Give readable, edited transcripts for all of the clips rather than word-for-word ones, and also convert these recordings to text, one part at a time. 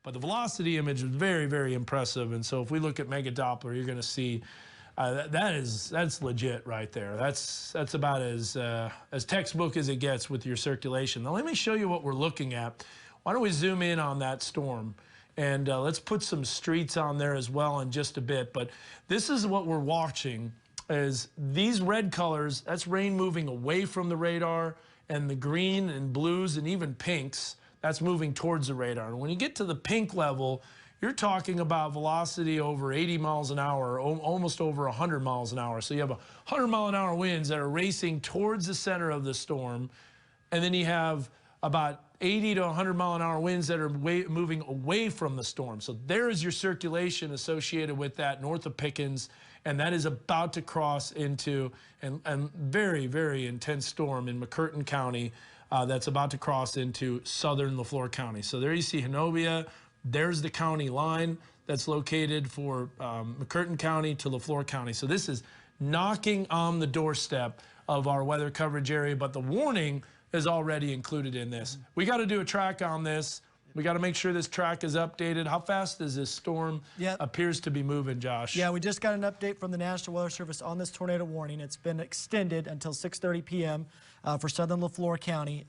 But the velocity image is very, very impressive. And so if we look at Mega Doppler, you're going to see that's legit right there. That's about as textbook as it gets with your circulation. Now let me show you what we're looking at. Why don't we zoom in on that storm? And let's put some streets on there as well in just a bit. But this is what we're watching, is these red colors, that's rain moving away from the radar, and the green and blues and even pinks, that's moving towards the radar. And when you get to the pink level, you're talking about velocity over 80 miles an hour, almost over 100 miles an hour. So you have 100-mile-an-hour winds that are racing towards the center of the storm, and then you have about 80 to 100-mile-an-hour winds that are moving away from the storm. So there is your circulation associated with that north of Pickens, and that is about to cross into a very, very intense storm in McCurtain County that's about to cross into southern Lafleur County. So there you see Honobia. There's the county line that's located for McCurtain County to Lafleur County. So this is knocking on the doorstep of our weather coverage area, but the warning is already included in this. We got to do a track on this. We got to make sure this track is updated. How fast does this storm appears to be moving, Josh? Yeah, we just got an update from the National Weather Service on this tornado warning. It's been extended until 6:30 p.m. For southern Lafleur County.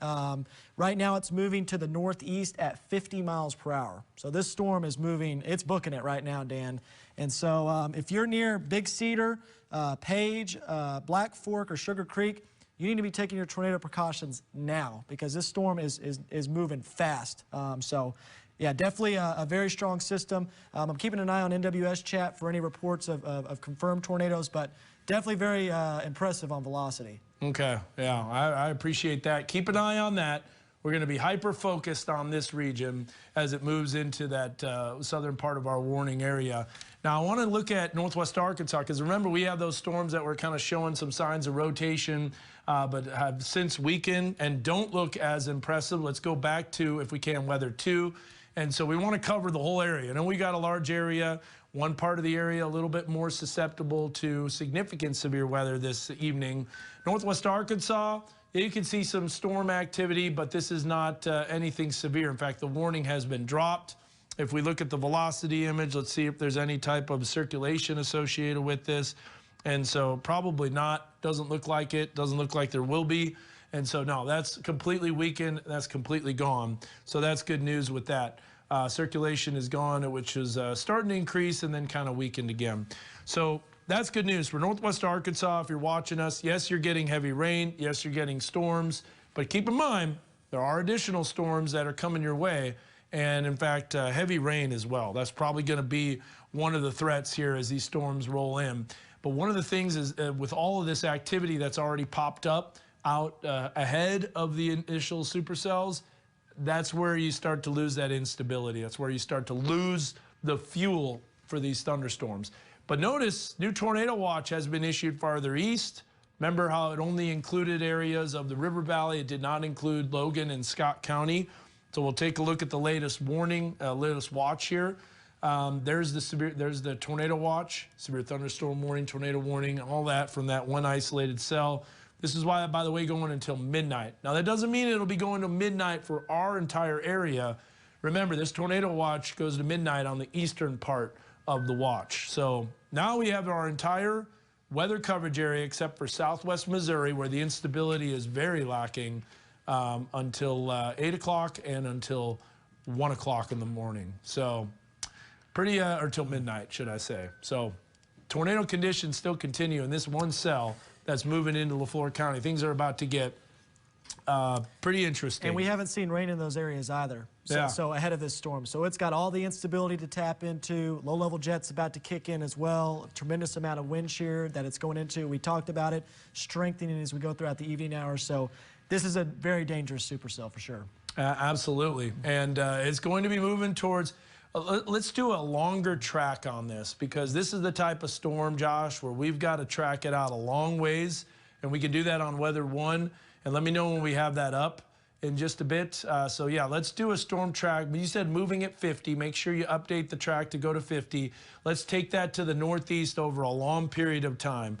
Right now it's moving to the northeast at 50 miles per hour. So this storm is moving, it's booking it right now, Dan. And so if you're near Big Cedar, Page, Black Fork, or Sugar Creek, you need to be taking your tornado precautions now because this storm is moving fast. So, yeah, definitely a very strong system. I'm keeping an eye on NWS chat for any reports of confirmed tornadoes, but definitely very impressive on velocity. Okay, yeah, I appreciate that. Keep an eye on that. We're going to be hyper-focused on this region as it moves into that southern part of our warning area. Now, I want to look at northwest Arkansas because remember, we have those storms that were kind of showing some signs of rotation, but have since weakened and don't look as impressive. Let's go back to, if we can, weather 2. And so we want to cover the whole area. And we got a large area, one part of the area a little bit more susceptible to significant severe weather this evening. Northwest Arkansas, you can see some storm activity, but this is not anything severe. In fact, the warning has been dropped. If we look at the velocity image, let's see if there's any type of circulation associated with this. And so probably not. Doesn't look like it. Doesn't look like there will be. And so, no, that's completely weakened. That's completely gone. So that's good news with that. Circulation is gone, which is starting to increase and then kind of weakened again. So that's good news for northwest Arkansas. If you're watching us, yes, you're getting heavy rain. Yes, you're getting storms. But keep in mind, there are additional storms that are coming your way. And, in fact, heavy rain as well. That's probably going to be one of the threats here as these storms roll in. But one of the things is with all of this activity that's already popped up out ahead of the initial supercells, that's where you start to lose that instability. That's where you start to lose the fuel for these thunderstorms. But notice, new tornado watch has been issued farther east. Remember how it only included areas of the River Valley. It did not include Logan and Scott County. So we'll take a look at the latest warning, latest watch here. There's the tornado watch, severe thunderstorm warning, tornado warning, all that from that one isolated cell. This is why, by the way, going until midnight. Now, that doesn't mean it'll be going to midnight for our entire area. Remember, this tornado watch goes to midnight on the eastern part of the watch. So now we have our entire weather coverage area except for southwest Missouri, where the instability is very lacking, until 8 o'clock and until 1 o'clock in the morning. So pretty, or till midnight, should I say. So tornado conditions still continue in this one cell that's moving into Lafleur County. Things are about to get pretty interesting. And we haven't seen rain in those areas either, so ahead of this storm. So it's got all the instability to tap into. Low-level jets about to kick in as well. A tremendous amount of wind shear that it's going into. We talked about it, strengthening as we go throughout the evening hours. So this is a very dangerous supercell for sure. Absolutely. And it's going to be moving towards, let's do a longer track on this, because this is the type of storm, Josh, where we've got to track it out a long ways. And we can do that on Weather 1. And let me know when we have that up in just a bit. So, yeah, let's do a storm track. You said moving at 50. Make sure you update the track to go to 50. Let's take that to the northeast over a long period of time.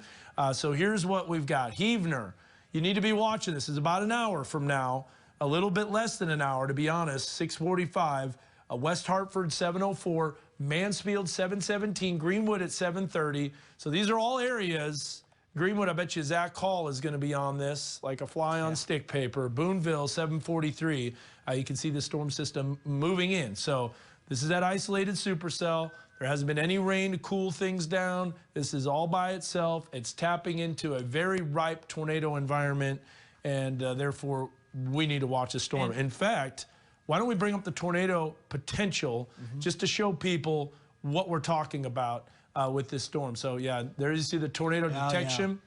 So here's what we've got. Heavener. You need to be watching this. It's about an hour from now, a little bit less than an hour, to be honest, 6:45. West Hartford 704, Mansfield 717, Greenwood at 730. So these are all areas. Greenwood, I bet you Zach Hall is going to be on this like a fly on stick paper. Boonville 743. You can see the storm system moving in. So this is that isolated supercell. There hasn't been any rain to cool things down. This is all by itself. It's tapping into a very ripe tornado environment, and therefore we need to watch a storm. In fact, why don't we bring up the tornado potential just to show people what we're talking about with this storm. So yeah, there you see the tornado detection.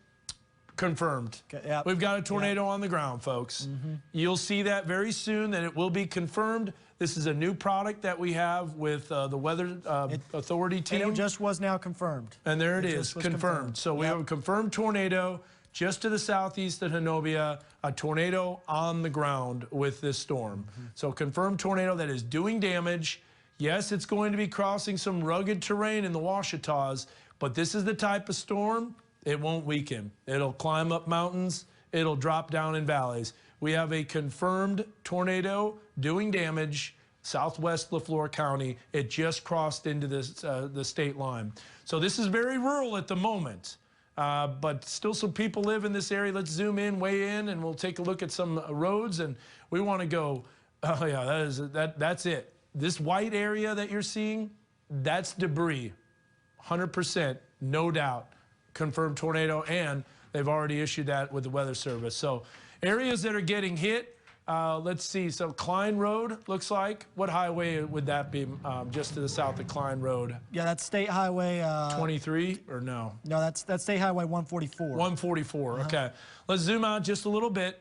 Confirmed. Yep. We've got a tornado on the ground, folks. You'll see that very soon, that it will be confirmed. This is a new product that we have with the Weather Authority team. And it just was now confirmed. And there it is, confirmed. So we have a confirmed tornado just to the southeast of Honobia, a tornado on the ground with this storm. So confirmed tornado that is doing damage. Yes, it's going to be crossing some rugged terrain in the Ouachitas, but this is the type of storm, it won't weaken. It'll climb up mountains. It'll drop down in valleys. We have a confirmed tornado doing damage southwest Lafleur County. It just crossed into this, the state line. So this is very rural at the moment, but still some people live in this area. Let's zoom in, weigh in, and we'll take a look at some roads. And we want to go, oh yeah, that's it. This white area that you're seeing, that's debris, 100%, no doubt. Confirmed tornado, and they've already issued that with the Weather Service. So areas that are getting hit, let's see. So Klein Road looks like. What highway would that be? Just to the south of Klein Road. Yeah, that's State Highway 23 or no? No, that's State Highway 144. 144. Okay. Let's zoom out just a little bit,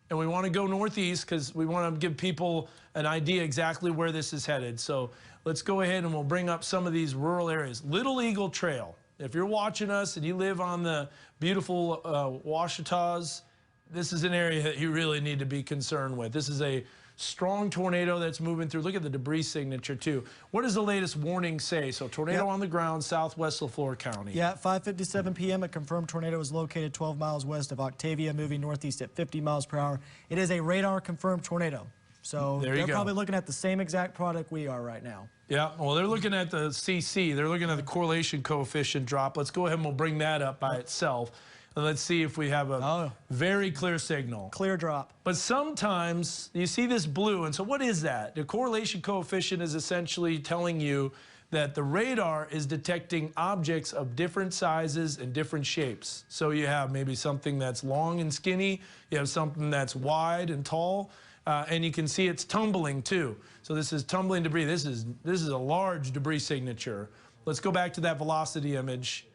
and we want to go northeast because we want to give people an idea exactly where this is headed. So let's go ahead and we'll bring up some of these rural areas. Little Eagle Trail. If you're watching us and you live on the beautiful Ouachitas, this is an area that you really need to be concerned with. This is a strong tornado that's moving through. Look at the debris signature, too. What does the latest warning say? So tornado on the ground, southwest Lafleur County. Yeah, at 5:57 p.m., a confirmed tornado is located 12 miles west of Octavia, moving northeast at 50 miles per hour. It is a radar-confirmed tornado. So they're probably looking at the same exact product we are right now. Yeah, well, they're looking at the CC. They're looking at the correlation coefficient drop. Let's go ahead and we'll bring that up by itself. And let's see if we have a very clear signal. Clear drop. But sometimes you see this blue, and so what is that? The correlation coefficient is essentially telling you that the radar is detecting objects of different sizes and different shapes. So you have maybe something that's long and skinny. You have something that's wide and tall. And you can see it's tumbling too. So this is tumbling debris. This is a large debris signature. Let's go back to that velocity image.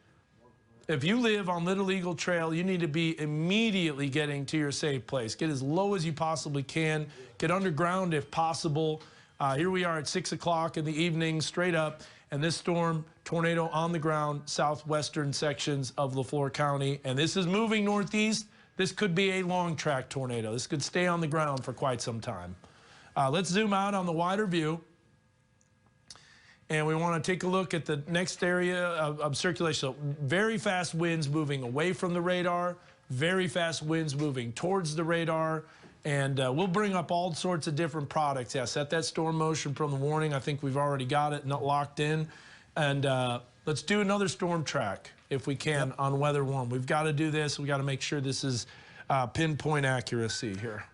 If you live on Little Eagle Trail, you need to be immediately getting to your safe place. Get as low as you possibly can. Get underground if possible. Here we are at 6 o'clock in the evening, straight up. And this storm, tornado on the ground, southwestern sections of Lafleur County. And this is moving northeast. This could be a long track tornado. This could stay on the ground for quite some time. Let's zoom out on the wider view. And we want to take a look at the next area of circulation. So very fast winds moving away from the radar, very fast winds moving towards the radar. And we'll bring up all sorts of different products. Yeah, set that storm motion from the warning. I think we've already got it not locked in. And let's do another storm track if we can on Weather One. We've got to do this. We've got to make sure this is pinpoint accuracy here.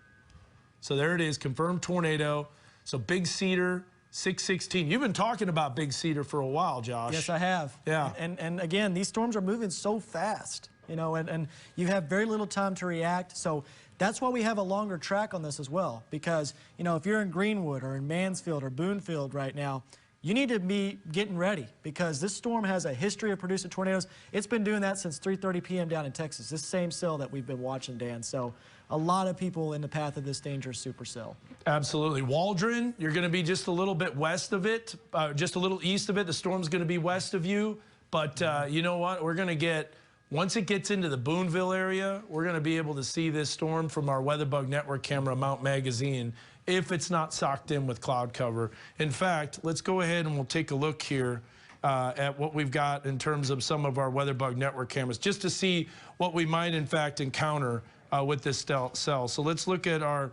So there it is, confirmed tornado. So Big Cedar, 616. You've been talking about Big Cedar for a while, Josh. Yes, I have. Yeah. And again, these storms are moving so fast, you know, and you have very little time to react. So that's why we have a longer track on this as well. Because, you know, if you're in Greenwood or in Mansfield or Boonfield right now, you need to be getting ready because this storm has a history of producing tornadoes. It's been doing that since 3:30 p.m. down in Texas, this same cell that we've been watching, Dan. So a lot of people in the path of this dangerous supercell. Absolutely. Waldron, you're going to be just a little bit west of it, just a little east of it. The storm's going to be west of you. But you know what? We're going to get, once it gets into the Boonville area, we're going to be able to see this storm from our WeatherBug Network camera, Mount Magazine, if it's not socked in with cloud cover. In fact, let's go ahead and we'll take a look here at what we've got in terms of some of our WeatherBug Network cameras, just to see what we might, in fact, encounter with this cell. So let's look at our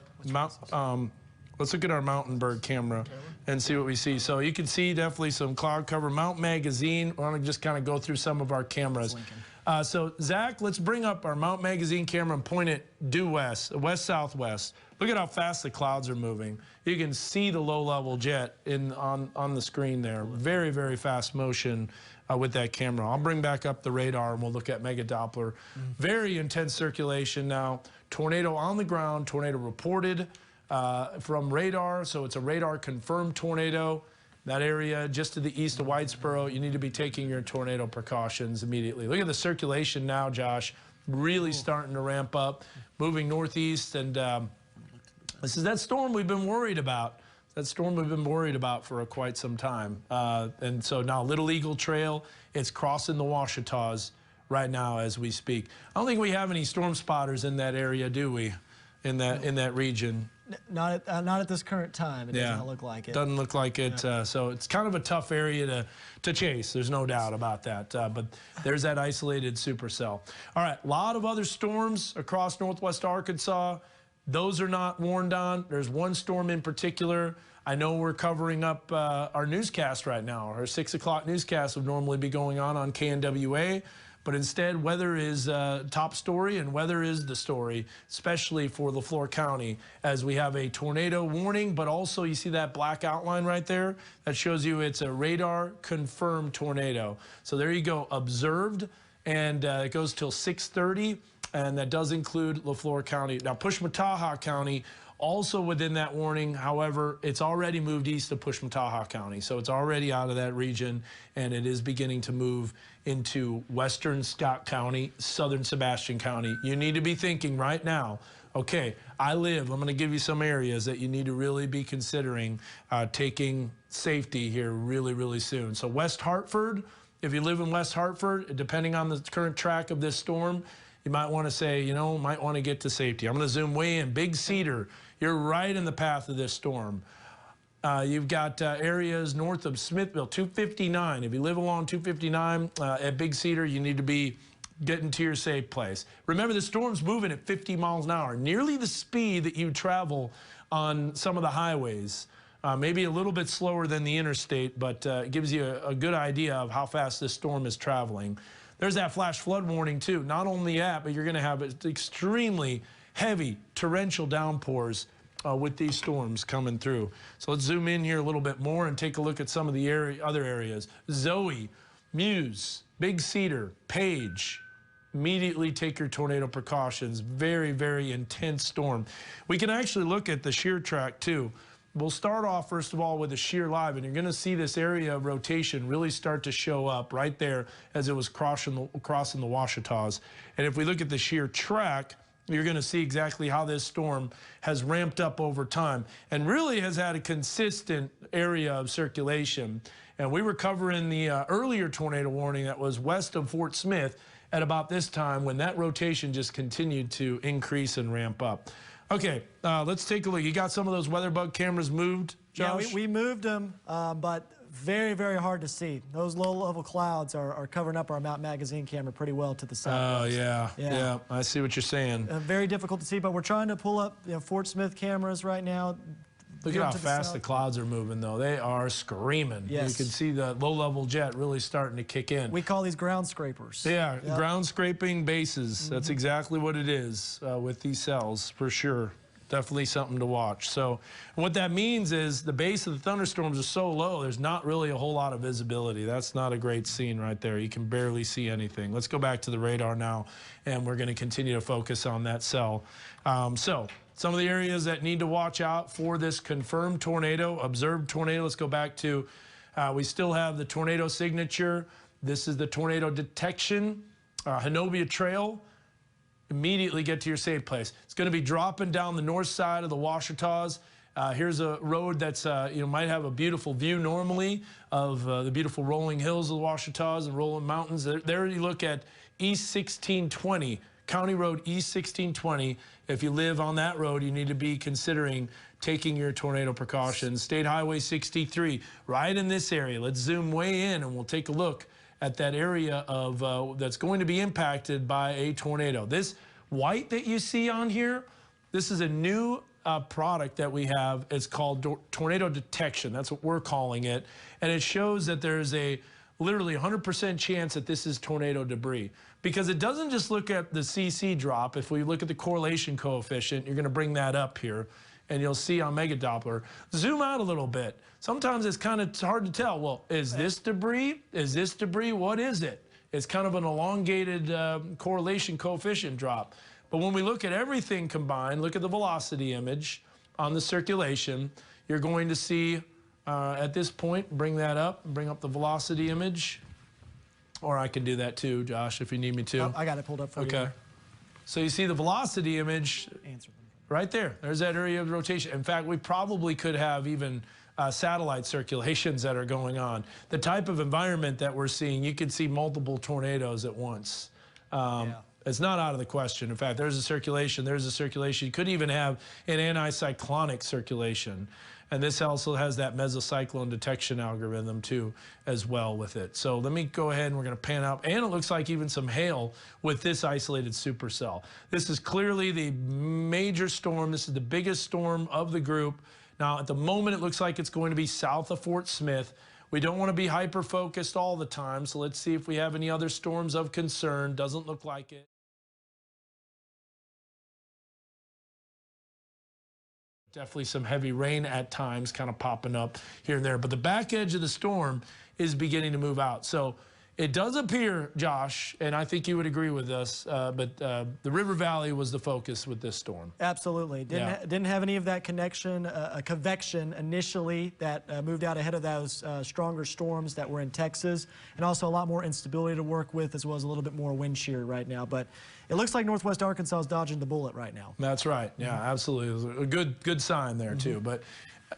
Let's look at our mountain bird camera and see what we see. So you can see definitely some cloud cover. Mount Magazine, I want to just kind of go through some of our cameras. So Zach, let's bring up our Mount Magazine camera and point it due west, west-southwest. Look at how fast the clouds are moving. You can see the low-level jet on the screen there. Very, very fast motion with that camera. I'll bring back up the radar and we'll look at Mega Doppler. Very intense circulation now. Tornado on the ground, tornado reported from radar, so it's a radar confirmed tornado. That area just to the east of Whitesboro, you need to be taking your tornado precautions immediately. Look at the circulation now, Josh, really starting to ramp up, moving northeast, and this is that storm we've been worried about. That storm we've been worried about for quite some time. And so now Little Eagle Trail, it's crossing the Ouachitas right now as we speak. I don't think we have any storm spotters in that area, do we, in that region? Not at this current time. It doesn't look like it. Doesn't look like it. So it's kind of a tough area to chase. There's no doubt about that. But there's that isolated supercell. All right, a lot of other storms across northwest Arkansas. Those are not warned on. There's one storm in particular. I know we're covering up our newscast right now. Our 6 o'clock newscast would normally be going on KNWA. But instead, weather is top story, and weather is the story, especially for Leflore County, as we have a tornado warning, but also you see that black outline right there? That shows you it's a radar-confirmed tornado. So there you go, observed, and it goes till 6:30, and that does include Leflore County. Now, Pushmataha County, also within that warning. However, it's already moved east of Pushmataha County, so it's already out of that region, and it is beginning to move into western Scott County, southern Sebastian County. You need to be thinking right now, okay, I'm going to give you some areas that you need to really be considering taking safety here really, really soon. So West Hartford, if you live in West Hartford, depending on the current track of this storm, you might want to say, you know, might want to get to safety. I'm going to zoom way in. Big Cedar, you're right in the path of this storm. You've got areas north of Smithville, 259. If you live along 259 at Big Cedar, you need to be getting to your safe place. Remember, the storm's moving at 50 miles an hour, nearly the speed that you travel on some of the highways. Maybe a little bit slower than the interstate, but it gives you a good idea of how fast this storm is traveling. There's that flash flood warning, too. Not only that, but you're going to have extremely heavy torrential downpours with these storms coming through. So let's zoom in here a little bit more and take a look at some of the other areas. Zoe, Muse, Big Cedar, Page. Immediately take your tornado precautions. Very, very intense storm. We can actually look at the shear track, too. We'll start off, first of all, with a shear live, and you're going to see this area of rotation really start to show up right there as it was crossing the Ouachitas. And if we look at the shear track, you're going to see exactly how this storm has ramped up over time and really has had a consistent area of circulation. And we were covering the earlier tornado warning that was west of Fort Smith at about this time when that rotation just continued to increase and ramp up. Okay, let's take a look. You got some of those weather bug cameras moved, Josh? Yeah, we moved them, but very, very hard to see. Those low-level clouds are covering up our Mount Magazine camera pretty well to the south. Oh, yeah. I see what you're saying. Very difficult to see, but we're trying to pull up Fort Smith cameras right now. Look at how fast the clouds are moving, though. They are screaming. Yes. You can see the low-level jet really starting to kick in. We call these ground scrapers. Yeah, ground scraping bases. That's exactly what it is with these cells, for sure. Definitely something to watch. So what that means is the base of the thunderstorms are so low, there's not really a whole lot of visibility. That's not a great scene right there. You can barely see anything. Let's go back to the radar now, and we're going to continue to focus on that cell. So some of the areas that need to watch out for this confirmed tornado, observed tornado. Let's go back to, we still have the tornado signature. This is the tornado detection, Honobia Trail. Immediately get to your safe place. It's going to be dropping down the north side of the Ouachitas. Here's a road that's, might have a beautiful view normally of the beautiful rolling hills of the Ouachitas and rolling mountains. There you look at East 1620, County Road East 1620. If you live on that road, you need to be considering taking your tornado precautions. State Highway 63, right in this area. Let's zoom way in and we'll take a look at that area of that's going to be impacted by a tornado. This white that you see on here, this is a new product that we have is called Tornado Detection. That's what we're calling it. And it shows that there's a literally 100% chance that this is tornado debris. Because it doesn't just look at the CC drop. If we look at the correlation coefficient, you're going to bring that up here, and you'll see on Mega Doppler. Zoom out a little bit. Sometimes it's kind of hard to tell. Well, is this debris? Is this debris? What is it? It's kind of an elongated correlation coefficient drop. But when we look at everything combined, look at the velocity image on the circulation, you're going to see at this point, bring that up, bring up the velocity image. Or I can do that too, Josh, if you need me to. Oh, I got it pulled up for you. Okay. So you see the velocity image right there. There's that area of rotation. In fact, we probably could have even satellite circulations that are going on. The type of environment that we're seeing, you could see multiple tornadoes at once. It's not out of the question. In fact, there's a circulation, there's a circulation. You could even have an anticyclonic circulation. And this also has that mesocyclone detection algorithm too as well with it. So let me go ahead and we're going to pan up. And it looks like even some hail with this isolated supercell. This is clearly the major storm. This is the biggest storm of the group. Now, at the moment, it looks like it's going to be south of Fort Smith. We don't want to be hyper-focused all the time, so let's see if we have any other storms of concern. Doesn't look like it. Definitely some heavy rain at times kind of popping up here and there. But the back edge of the storm is beginning to move out. So it does appear, Josh, and I think you would agree with us, but the River Valley was the focus with this storm. Absolutely. Didn't have any of that convection initially that moved out ahead of those stronger storms that were in Texas, and also a lot more instability to work with, as well as a little bit more wind shear right now. But it looks like Northwest Arkansas is dodging the bullet right now. That's right. Yeah, absolutely. A good sign there, too. But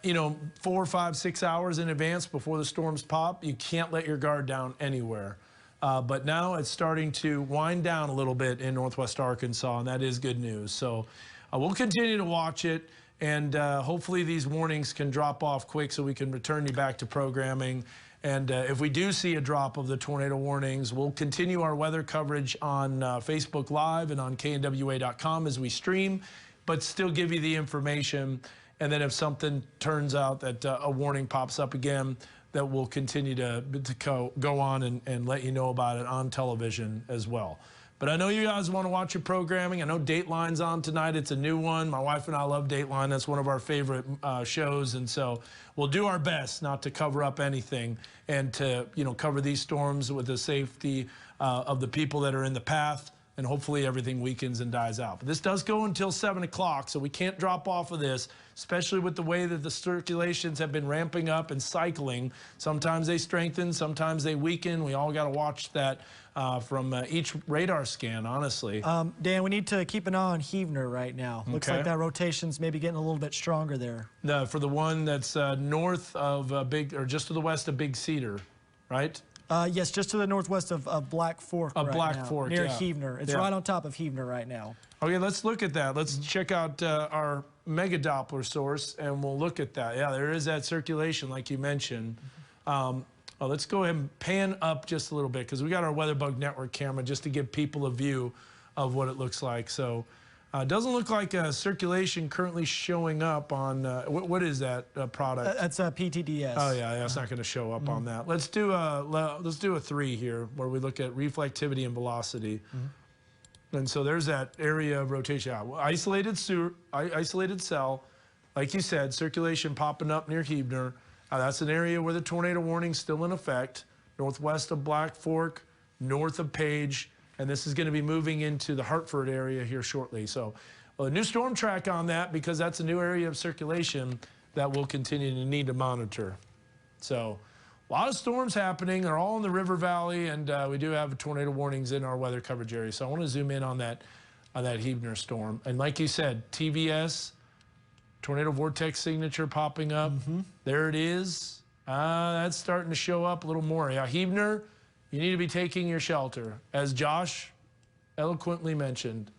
you know, 4, 5, 6 hours in advance before the storms pop, you can't let your guard down anywhere. But now it's starting to wind down a little bit in Northwest Arkansas, and that is good news. So we'll continue to watch it, and hopefully these warnings can drop off quick so we can return you back to programming. And if we do see a drop of the tornado warnings, we'll continue our weather coverage on Facebook Live and on knwa.com as we stream, but still give you the information. And then if something turns out that a warning pops up again, that we'll continue to go on and let you know about it on television as well. But I know you guys want to watch your programming. I know Dateline's on tonight. It's a new one. My wife and I love Dateline. That's one of our favorite shows. And so we'll do our best not to cover up anything and to, you know, cover these storms with the safety of the people that are in the path. And hopefully everything weakens and dies out. But this does go until 7 o'clock, so we can't drop off of this, especially with the way that the circulations have been ramping up and cycling. Sometimes they strengthen, sometimes they weaken. We all got to watch that from each radar scan, honestly. Dan, we need to keep an eye on Heavener right now. Looks like that rotation's maybe getting a little bit stronger there. For the one that's north of just to the west of Big Cedar, right? Yes, just to the northwest of Black Fork Fork, near Heavener. It's right on top of Heavener right now. Okay, let's look at that. Let's check out our Mega Doppler source, and we'll look at that. Yeah, there is that circulation, like you mentioned. Let's go ahead and pan up just a little bit, because we got our WeatherBug Network camera just to give people a view of what it looks like. So it doesn't look like a circulation currently showing up on, what is that product? That's a PTDS. Oh, yeah, it's not going to show up on that. Let's do a 3 here, where we look at reflectivity and velocity. And so there's that area of rotation. Isolated cell, like you said, circulation popping up near Heavener. That's an area where the tornado warning's still in effect, northwest of Black Fork, north of Page. And this is going to be moving into the Hartford area here shortly. So a new storm track on that, because that's a new area of circulation that we'll continue to need to monitor. So a lot of storms happening. They're all in the River Valley, and we do have tornado warnings in our weather coverage area. So I want to zoom in on that Heavener storm. And like you said, TVS, tornado vortex signature popping up. There it is. That's starting to show up a little more. Yeah, Heavener, you need to be taking your shelter. As Josh eloquently mentioned,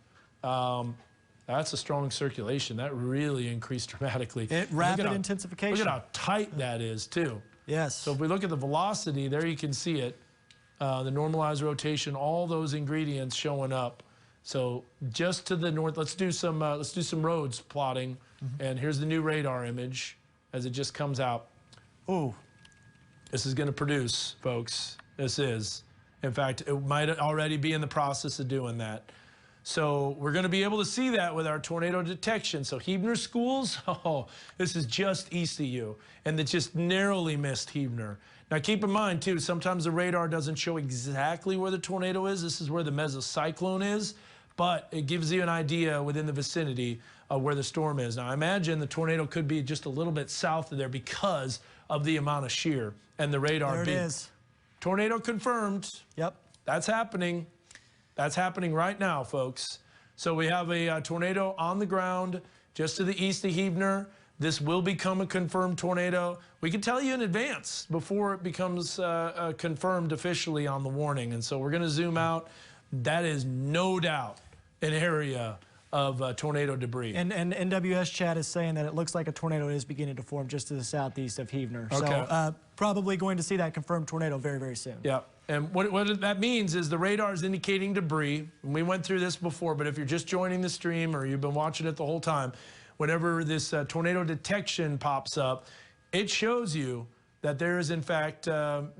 that's a strong circulation. That really increased dramatically. Rapid intensification. Look at how tight that is, too. Yes. So if we look at the velocity, there you can see it. The normalized rotation, all those ingredients showing up. So just to the north, let's do some roads plotting And here's the new radar image as it just comes out. Ooh. This is going to produce, folks. This is. In fact, it might already be in the process of doing that. So we're going to be able to see that with our tornado detection. So Huebner schools, oh, this is just east of you. And it just narrowly missed Huebner. Now keep in mind, too, sometimes the radar doesn't show exactly where the tornado is. This is where the mesocyclone is. But it gives you an idea within the vicinity of where the storm is. Now, I imagine the tornado could be just a little bit south of there because of the amount of shear and the radar. There it is. Tornado confirmed. Yep. That's happening. That's happening right now, folks. So we have a tornado on the ground just to the east of Huebner. This will become a confirmed tornado. We can tell you in advance before it becomes confirmed officially on the warning. And so we're going to zoom out. That is no doubt an area of tornado debris. And NWS chat is saying that it looks like a tornado is beginning to form just to the southeast of Huebner. Okay. So probably going to see that confirmed tornado very, very soon. Yeah. And what that means is the radar is indicating debris. And we went through this before, but if you're just joining the stream or you've been watching it the whole time, whenever this tornado detection pops up, it shows you that there is, in fact,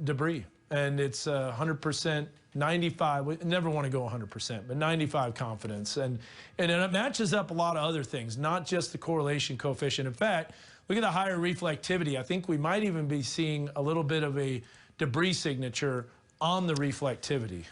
debris. And it's 100%, 95, we never want to go 100%, but 95 confidence. And it matches up a lot of other things, not just the correlation coefficient. In fact, look at the higher reflectivity. I think we might even be seeing a little bit of a debris signature on the reflectivity.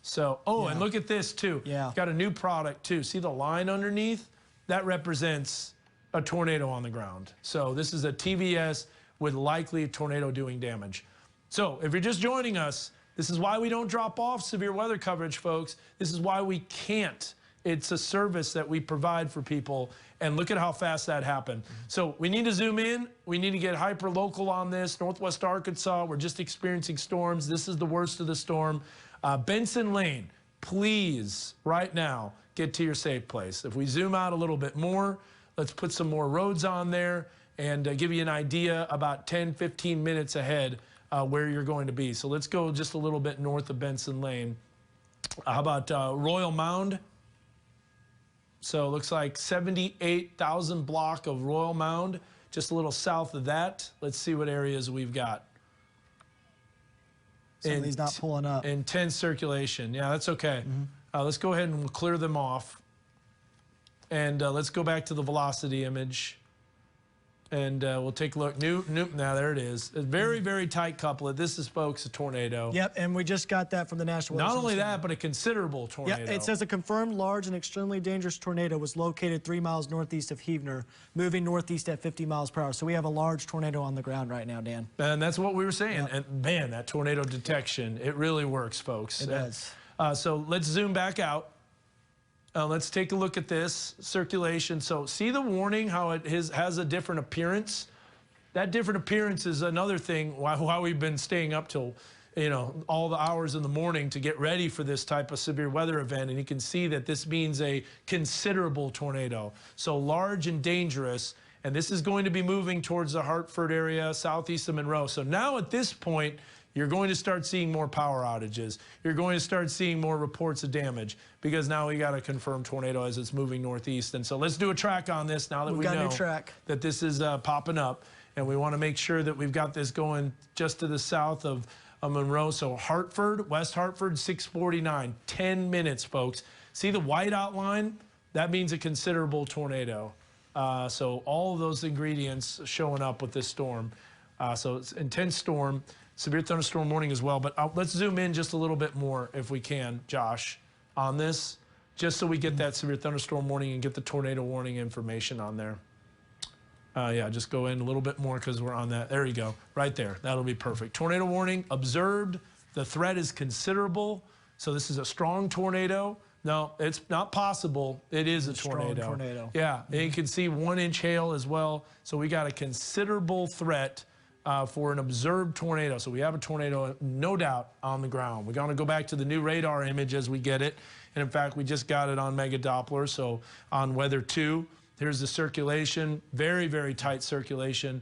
So, oh, yeah. And look at this too. Yeah. Got a new product too. See the line underneath? That represents a tornado on the ground. So this is a TVS with likely a tornado doing damage. So if you're just joining us, this is why we don't drop off severe weather coverage, folks. This is why we can't. It's a service that we provide for people, and look at how fast that happened. So we need to zoom in. We need to get hyper-local on this. Northwest Arkansas, we're just experiencing storms. This is the worst of the storm. Benson Lane, please, right now, get to your safe place. If we zoom out a little bit more, let's put some more roads on there and give you an idea about 10, 15 minutes ahead where you're going to be. So let's go just a little bit north of Benson Lane. How about Royal Mound? So it looks like 78,000 block of Royal Mound, just a little south of that. Let's see what areas we've got. Somebody's not pulling up. Intense circulation. Yeah, that's okay. Let's go ahead and we'll clear them off. And let's go back to the velocity image. And we'll take a look. Now there it is. A very, very tight couplet. This is, folks, a tornado. Yep, and we just got that from the National Weather Not only Service. that, but a considerable tornado. Yeah, it says a confirmed large and extremely dangerous tornado was located 3 miles northeast of Huebner, moving northeast at 50 miles per hour. So we have a large tornado on the ground right now, Dan. And that's what we were saying. Yep. And man, that tornado detection, it really works, folks. It does. So let's zoom back out. Let's take a look at this circulation. So see the warning, how it has a different appearance? That different appearance is another thing why we've been staying up till, all the hours in the morning to get ready for this type of severe weather event. And you can see that this means a considerable tornado. So large and dangerous. And this is going to be moving towards the Hartford area, southeast of Monroe. So now at this point, you're going to start seeing more power outages. You're going to start seeing more reports of damage because now we got a confirmed tornado as it's moving northeast. And so let's do a track on this now that we know that this is popping up. And we want to make sure that we've got this going just to the south of Monroe. So Hartford, West Hartford, 649, 10 minutes, folks. See the white outline? That means a considerable tornado. So all of those ingredients showing up with this storm. So it's intense storm. Severe thunderstorm warning as well, but let's zoom in just a little bit more if we can, Josh, on this, just so we get that severe thunderstorm warning and get the tornado warning information on there. Yeah, just go in a little bit more because we're on that. There you go, right there. That'll be perfect. Tornado warning observed. The threat is considerable. So this is a strong tornado. No, it's not possible. It is a tornado. Strong tornado. Yeah, and you can see 1-inch hail as well. So we got a considerable threat for an observed tornado. So we have a tornado, no doubt, on the ground. We're going to go back to the new radar image as we get it. And in fact, we just got it on Mega Doppler. So on Weather 2, here's the circulation, very, very tight circulation.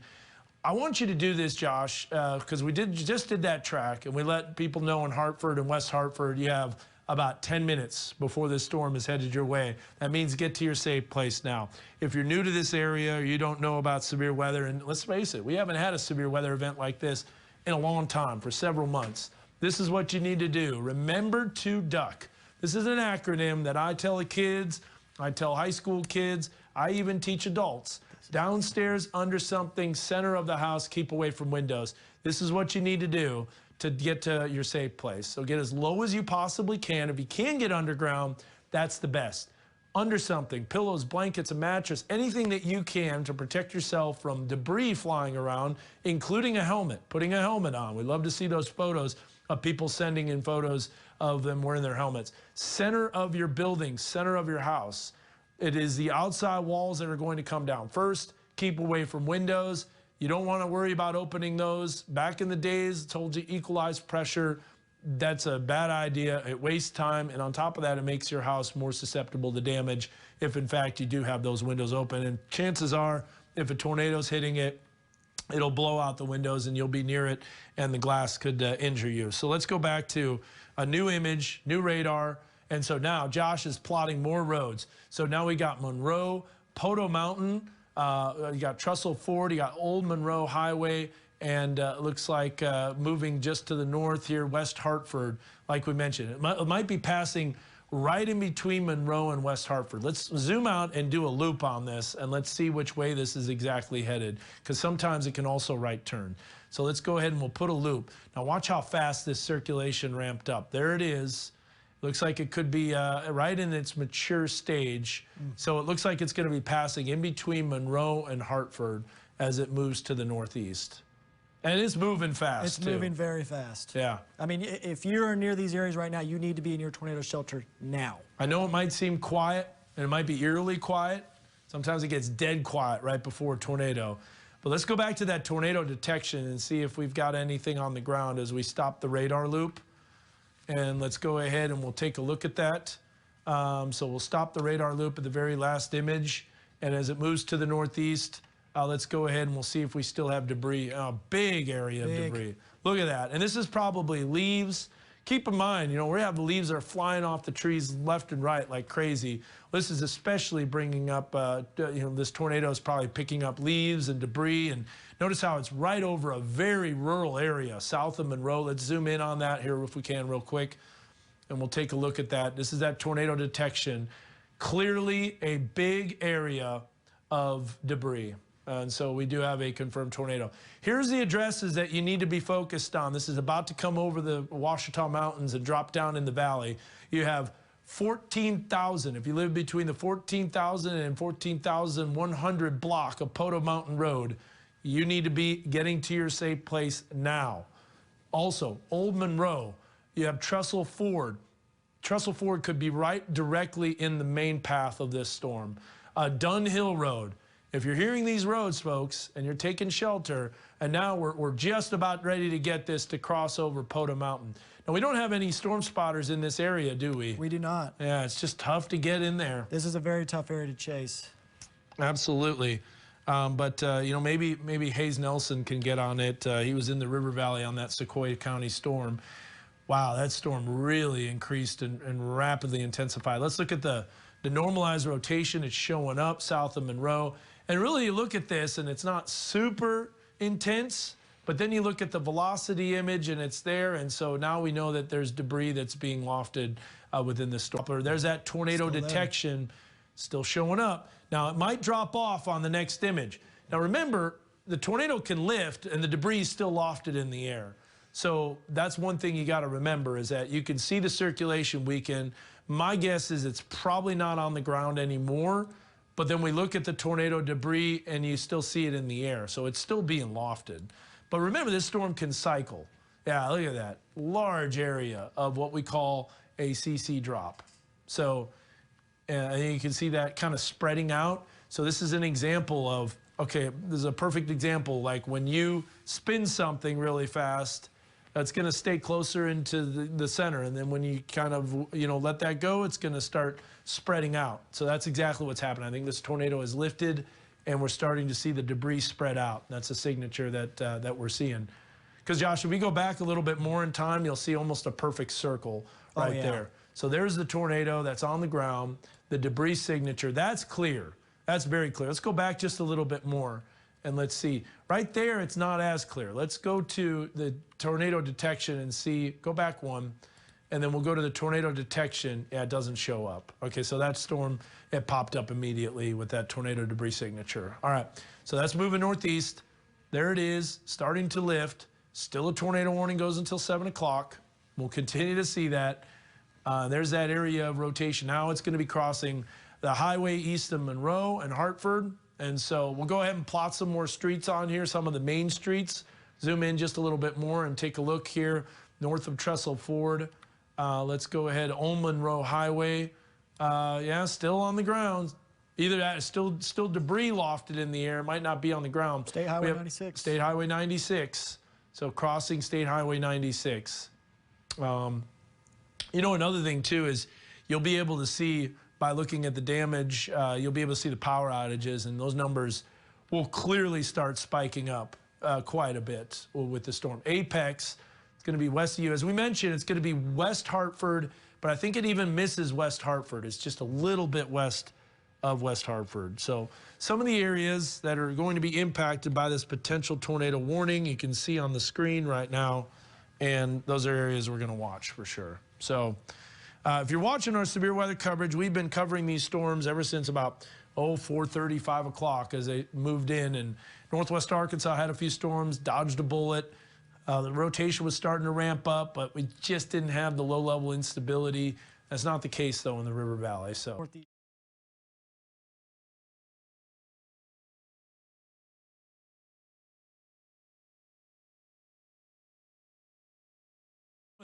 I want you to do this, Josh, because we just did that track, and we let people know in Hartford and West Hartford you have about 10 minutes before this storm is headed your way. That means get to your safe place now. If you're new to this area or you don't know about severe weather, and let's face it, we haven't had a severe weather event like this in a long time, for several months. This is what you need to do. Remember to duck. This is an acronym that I tell the kids, I tell high school kids, I even teach adults. Downstairs, under something, center of the house, keep away from windows. This is what you need to do to get to your safe place. So get as low as you possibly can. If you can get underground, that's the best. Under something, pillows, blankets, a mattress, anything that you can to protect yourself from debris flying around, including a helmet, putting a helmet on. We love to see those photos of people sending in photos of them wearing their helmets. Center of your building, center of your house. It is the outside walls that are going to come down first. Keep away from windows. You don't want to worry about opening those. Back in the days, told you equalize pressure. That's a bad idea. It wastes time. And on top of that, it makes your house more susceptible to damage if, in fact, you do have those windows open. And chances are, if a tornado's hitting it, it'll blow out the windows and you'll be near it and the glass could injure you. So let's go back to a new image, new radar. And so now Josh is plotting more roads. So now we got Monroe, Poto Mountain, you got Trussell Ford, you got Old Monroe Highway, and it looks like moving just to the north here, West Hartford, like we mentioned. It might be passing right in between Monroe and West Hartford. Let's zoom out and do a loop on this, and let's see which way this is exactly headed, because sometimes it can also right turn. So let's go ahead and we'll put a loop. Now watch how fast this circulation ramped up. There it is. Looks like it could be right in its mature stage. So it looks like it's going to be passing in between Monroe and Hartford as it moves to the northeast. And it's moving fast, It's moving very fast. Yeah. I mean, if you're near these areas right now, you need to be in your tornado shelter now. I know it might seem quiet, and it might be eerily quiet. Sometimes it gets dead quiet right before a tornado. But let's go back to that tornado detection and see if we've got anything on the ground as we stop the radar loop. And let's go ahead and we'll take a look at that. So we'll stop the radar loop at the very last image. And as it moves to the northeast, let's go ahead and we'll see if we still have debris. A big area of debris. Look at that. And this is probably leaves. Keep in mind, you know, we have the leaves that are flying off the trees left and right like crazy. This is especially bringing up, you know, this tornado is probably picking up leaves and debris. And notice how it's right over a very rural area south of Monroe. Let's zoom in on that here if we can real quick. And we'll take a look at that. This is that tornado detection. Clearly a big area of debris. And so we do have a confirmed tornado. Here's the addresses that you need to be focused on. This is about to come over the Ouachita Mountains and drop down in the valley. You have 14,000. If you live between the 14,000 and 14,100 block of Poto Mountain Road, you need to be getting to your safe place now. Also, Old Monroe, you have Trussell Ford. Trussell Ford could be right directly in the main path of this storm. Dunn Hill Road. If you're hearing these roads, folks, and you're taking shelter, and now we're just about ready to get this to cross over Poto Mountain. Now, we don't have any storm spotters in this area, do we? We do not. Yeah, it's just tough to get in there. This is a very tough area to chase. Absolutely. But you know, maybe Hayes Nelson can get on it. He was in the River Valley on that Sequoia County storm. Wow, that storm really increased and rapidly intensified. Let's look at the normalized rotation. It's showing up south of Monroe. And really, you look at this, and it's not super intense, but then you look at the velocity image, and it's there. And so now we know that there's debris that's being lofted within the storm. There's that tornado detection still showing up. Now, it might drop off on the next image. Now, remember, the tornado can lift, and the debris is still lofted in the air. So that's one thing you got to remember, is that you can see the circulation weaken. My guess is it's probably not on the ground anymore. But then we look at the tornado debris, and you still see it in the air. So it's still being lofted. But remember, this storm can cycle. Yeah, look at that. Large area of what we call a CC drop. So and you can see that kind of spreading out. So this is an example of, okay, this is a perfect example. Like when you spin something really fast, it's going to stay closer into the center. And then when you kind of, you know, let that go, it's going to start spreading out. So that's exactly what's happening. I think this tornado is lifted, and we're starting to see the debris spread out. That's a signature that we're seeing. Because, Josh, if we go back a little bit more in time, you'll see almost a perfect circle right there. So there's the tornado that's on the ground, the debris signature. That's clear. That's very clear. Let's go back just a little bit more and let's see. Right there, it's not as clear. Let's go to the tornado detection and see. Go back one, and then we'll go to the tornado detection. Yeah, it doesn't show up. Okay, so that storm, it popped up immediately with that tornado debris signature. All right, so that's moving northeast. There it is, starting to lift. Still a tornado warning goes until 7 o'clock. We'll continue to see that. There's that area of rotation. Now it's going to be crossing the highway east of Monroe and Hartford. And so we'll go ahead and plot some more streets on here, some of the main streets. Zoom in just a little bit more and take a look here north of Trestle Ford. Let's go ahead, Old Monroe Highway. Yeah, still on the ground. Either that, still debris lofted in the air. It might not be on the ground. State Highway 96. State Highway 96. So crossing State Highway 96. You know, another thing too is you'll be able to see by looking at the damage, you'll be able to see the power outages, and those numbers will clearly start spiking up quite a bit with the storm. Apex, it's going to be west of you. As we mentioned, it's going to be West Hartford, but I think it even misses West Hartford. It's just a little bit west of West Hartford. So some of the areas that are going to be impacted by this potential tornado warning, you can see on the screen right now, and those are areas we're going to watch for sure. So if you're watching our severe weather coverage, we've been covering these storms ever since about 4:30, 5 o'clock as they moved in, and Northwest Arkansas had a few storms, dodged a bullet. The rotation was starting to ramp up, but we just didn't have the low-level instability. That's not the case, though, in the River Valley. So.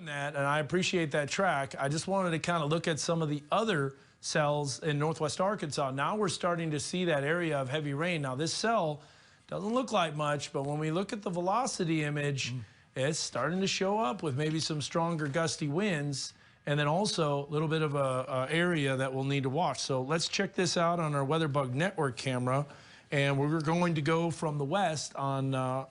That, and I appreciate that track. I just wanted to kind of look at some of the other cells in Northwest Arkansas. Now we're starting to see that area of heavy rain. Now this cell doesn't look like much, but when we look at the velocity image, it's starting to show up with maybe some stronger gusty winds, and then also a little bit of a area that we'll need to watch. So let's check this out on our WeatherBug Network camera, and we're going to go from the west on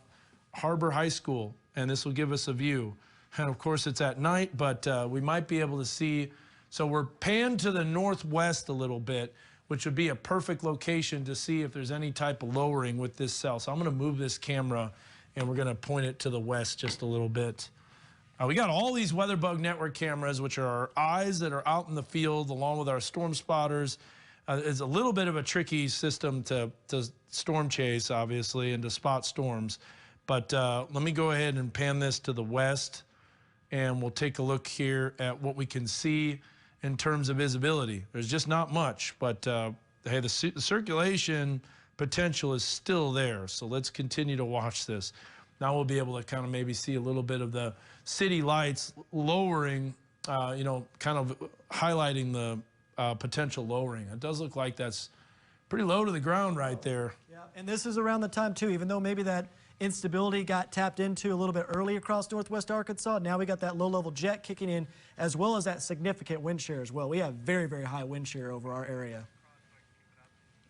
Harbor High School, and this will give us a view. And of course it's at night, but we might be able to see. So we're panned to the northwest a little bit, which would be a perfect location to see if there's any type of lowering with this cell. So I'm going to move this camera and we're going to point it to the west just a little bit. We got all these WeatherBug Network cameras, which are our eyes that are out in the field along with our storm spotters. It's a little bit of a tricky system to storm chase, obviously, and to spot storms. But let me go ahead and pan this to the west. And we'll take a look here at what we can see in terms of visibility. There's just not much, but hey, the circulation potential is still there. So let's continue to watch this. Now we'll be able to kind of maybe see a little bit of the city lights lowering, you know, kind of highlighting the potential lowering. It does look like that's pretty low to the ground right there. Yeah, and this is around the time too, even though maybe that instability got tapped into a little bit early across Northwest Arkansas. Now we got that low-level jet kicking in, as well as that significant wind shear as well. We have very, very high wind shear over our area.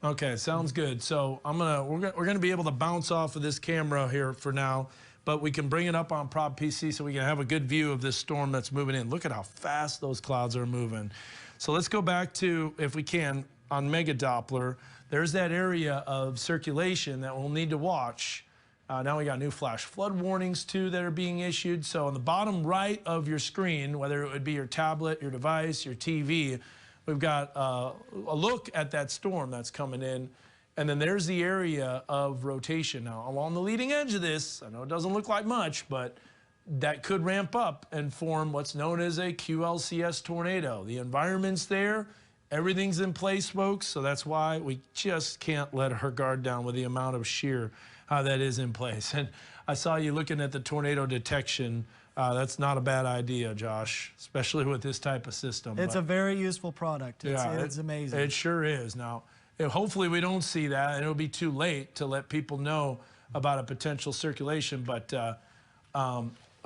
Okay, sounds good. So we're gonna be able to bounce off of this camera here for now, but we can bring it up on Prop PC so we can have a good view of this storm that's moving in. Look at how fast those clouds are moving. So let's go back to, if we can, on Mega Doppler. There's that area of circulation that we'll need to watch. Now we got new flash flood warnings too that are being issued. So on the bottom right of your screen, whether it would be your tablet, your device, your TV, we've got a look at that storm that's coming in. And then there's the area of rotation. Now along the leading edge of this, I know it doesn't look like much, but that could ramp up and form what's known as a QLCS tornado. The environment's there. Everything's in place, folks. So that's why we just can't let our guard down with the amount of shear that is in place. And I saw you looking at the tornado detection. That's not a bad idea, Josh, especially with this type of system. It's a very useful product. It's amazing. It sure is. Now, hopefully we don't see that, and it'll be too late to let people know about a potential circulation. But,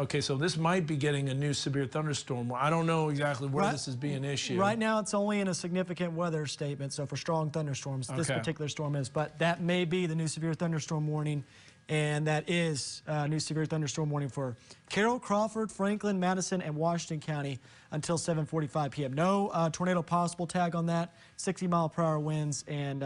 okay, so this might be getting a new severe thunderstorm. I don't know exactly where this is being issued. Right now, it's only in a significant weather statement, so for strong thunderstorms, this particular storm is. But that may be the new severe thunderstorm warning And that is new severe thunderstorm warning for Carroll, Crawford, Franklin, Madison, and Washington County until 7:45 p.m. No tornado possible tag on that, 60-mile-per-hour winds, and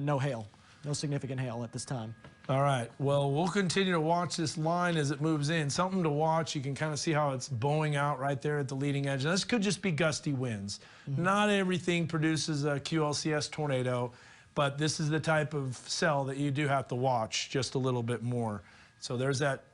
no hail, no significant hail at this time. All right, well, we'll continue to watch this line as it moves in. Something to watch. You can kind of see how it's bowing out right there at the leading edge. And this could just be gusty winds. Not everything produces a QLCS tornado, but this is the type of cell that you do have to watch just a little bit more. So there's that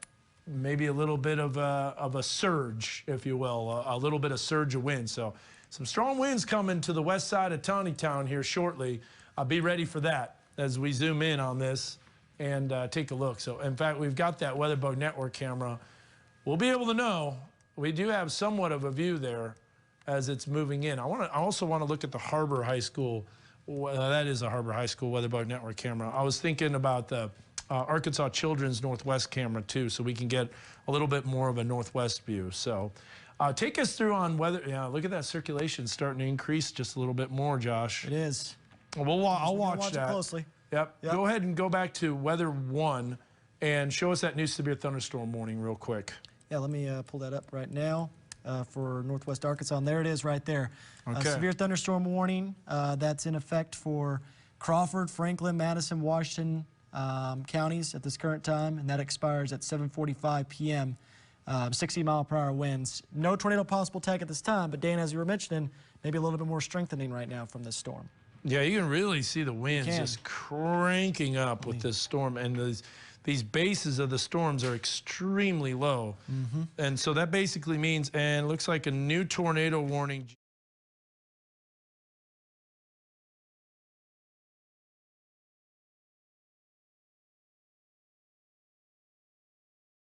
maybe a little bit of a surge, if you will, a little bit of surge of wind. So some strong winds coming to the west side of Tawnytown here shortly. I'll be ready for that as we zoom in on this and take a look. So, in fact, we've got that WeatherBug Network camera. We'll be able to know. We do have somewhat of a view there as it's moving in. I also want to look at the Harbor High School. That is a Harbor High School WeatherBug Network camera. I was thinking about the Arkansas Children's Northwest camera, too, so we can get a little bit more of a northwest view. So take us through on weather. Yeah, look at that circulation starting to increase just a little bit more, Josh. It is. Well, I'll watch that. It closely. Yep. Go ahead and go back to Weather 1 and show us that new severe thunderstorm warning real quick. Yeah, let me pull that up right now for Northwest Arkansas. And there it is right there. Okay. Severe thunderstorm warning. That's in effect for Crawford, Franklin, Madison, Washington counties at this current time, and that expires at 7:45 p.m. 60-mile-per-hour winds. No tornado possible tag at this time, but Dan, as you were mentioning, maybe a little bit more strengthening right now from this storm. Yeah, you can really see the winds just cranking up with this storm, and these bases of the storms are extremely low. And so that basically means, and it looks like a new tornado warning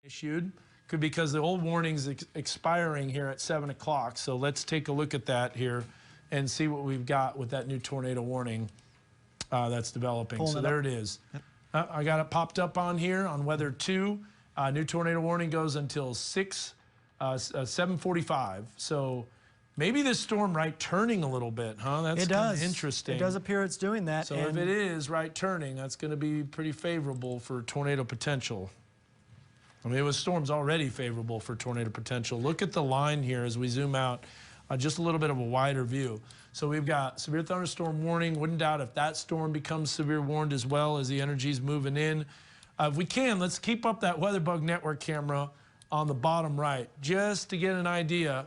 issued. Could be because the old warning's expiring here at 7 o'clock. So let's take a look at that here and see what we've got with that new tornado warning that's developing. So there it is. I got it popped up on here on Weather 2. New tornado warning goes until 7:45. So maybe this storm right turning a little bit, huh? That's kind of interesting. It does appear it's doing that. So if it is right turning, that's going to be pretty favorable for tornado potential. I mean, it was storms already favorable for tornado potential. Look at the line here as we zoom out. Just a little bit of a wider view. So we've got severe thunderstorm warning. Wouldn't doubt if that storm becomes severe warned as well as the energy's moving in. If we can, let's keep up that WeatherBug Network camera on the bottom right just to get an idea.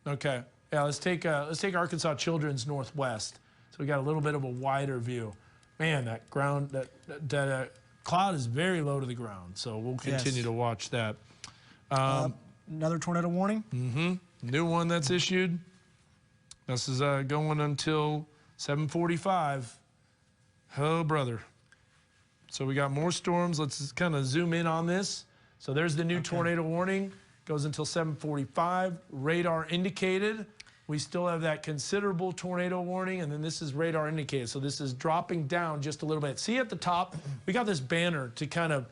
Okay, yeah, let's take Arkansas Children's Northwest. So we got a little bit of a wider view. Man, that ground, that cloud is very low to the ground. So we'll continue to watch that. Another tornado warning? New one that's issued. This is going until 7:45. Oh, brother. So we got more storms. Let's kind of zoom in on this. So there's the new tornado warning. Goes until 7:45. Radar indicated. We still have that considerable tornado warning, and then this is radar indicated. So this is dropping down just a little bit. See at the top, we got this banner to kind of,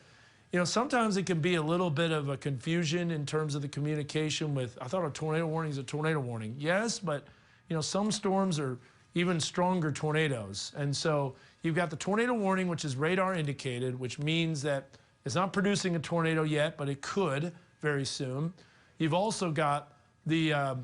you know, sometimes it can be a little bit of a confusion in terms of the communication with, I thought a tornado warning is a tornado warning. Yes, but, you know, some storms are even stronger tornadoes. And so you've got the tornado warning, which is radar indicated, which means that it's not producing a tornado yet, but it could very soon. You've also got the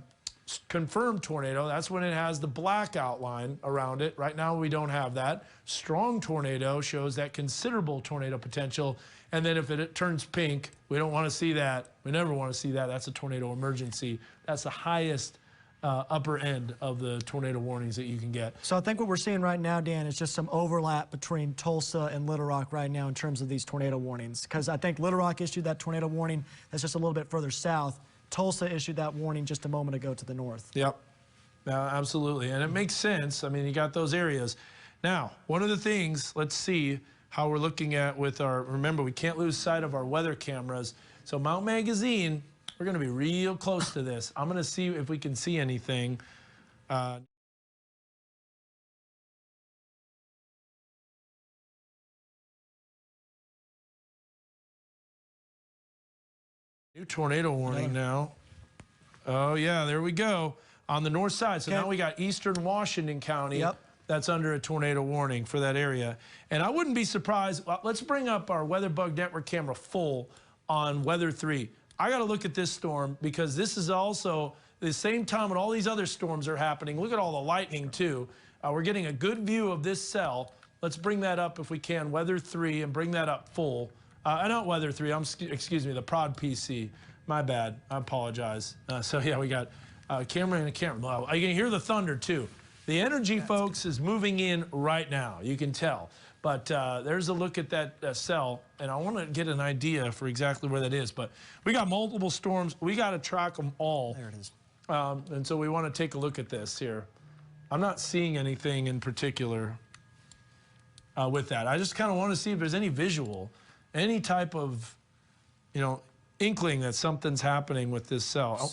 confirmed tornado. That's when it has the black outline around it. Right now we don't have that. Strong tornado shows that considerable tornado potential. And then if it turns pink, we don't want to see that. We never want to see that. That's a tornado emergency. That's the highest upper end of the tornado warnings that you can get. So I think what we're seeing right now, Dan, is just some overlap between Tulsa and Little Rock right now in terms of these tornado warnings. Because I think Little Rock issued that tornado warning that's just a little bit further south. Tulsa issued that warning just a moment ago to the north. Yep, absolutely. And it makes sense. I mean, you got those areas. Now, one of the things, let's see how we're looking at with our, remember, we can't lose sight of our weather cameras. So Mount Magazine, we're going to be real close to this. I'm going to see if we can see anything. New tornado warning now. Oh, yeah, there we go. On the north side. So now we got eastern Washington County. that's under a tornado warning for that area. And I wouldn't be surprised. Well, let's bring up our Weather Bug Network camera full on Weather 3. I got to look at this storm because this is also the same time when all these other storms are happening. Look at all the lightning, too. We're getting a good view of this cell. Let's bring that up if we can, Weather 3, and bring that up full. Not Weather 3, excuse me, the Prod PC. My bad, I apologize. So yeah, we got a camera and a camera. Well, you can hear the thunder too. The energy, folks, is moving in right now. You can tell. But there's a look at that cell, and I want to get an idea for exactly where that is. But we got multiple storms. We got to track them all. There it is. And so we want to take a look at this here. I'm not seeing anything in particular with that. I just kind of want to see if there's any visual, any type of, you know, inkling that something's happening with this cell. Oh.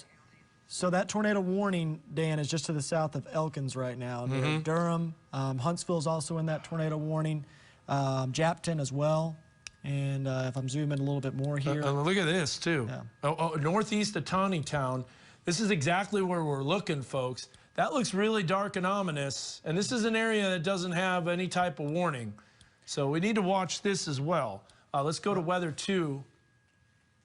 So that tornado warning, Dan, is just to the south of Elkins right now. Durham, Huntsville is also in that tornado warning. Japton as well. And if I'm zooming a little bit more here. Look at this, too. Yeah. Northeast of Town. This is exactly where we're looking, folks. That looks really dark and ominous. And this is an area that doesn't have any type of warning. So we need to watch this as well. Let's go to Weather 2.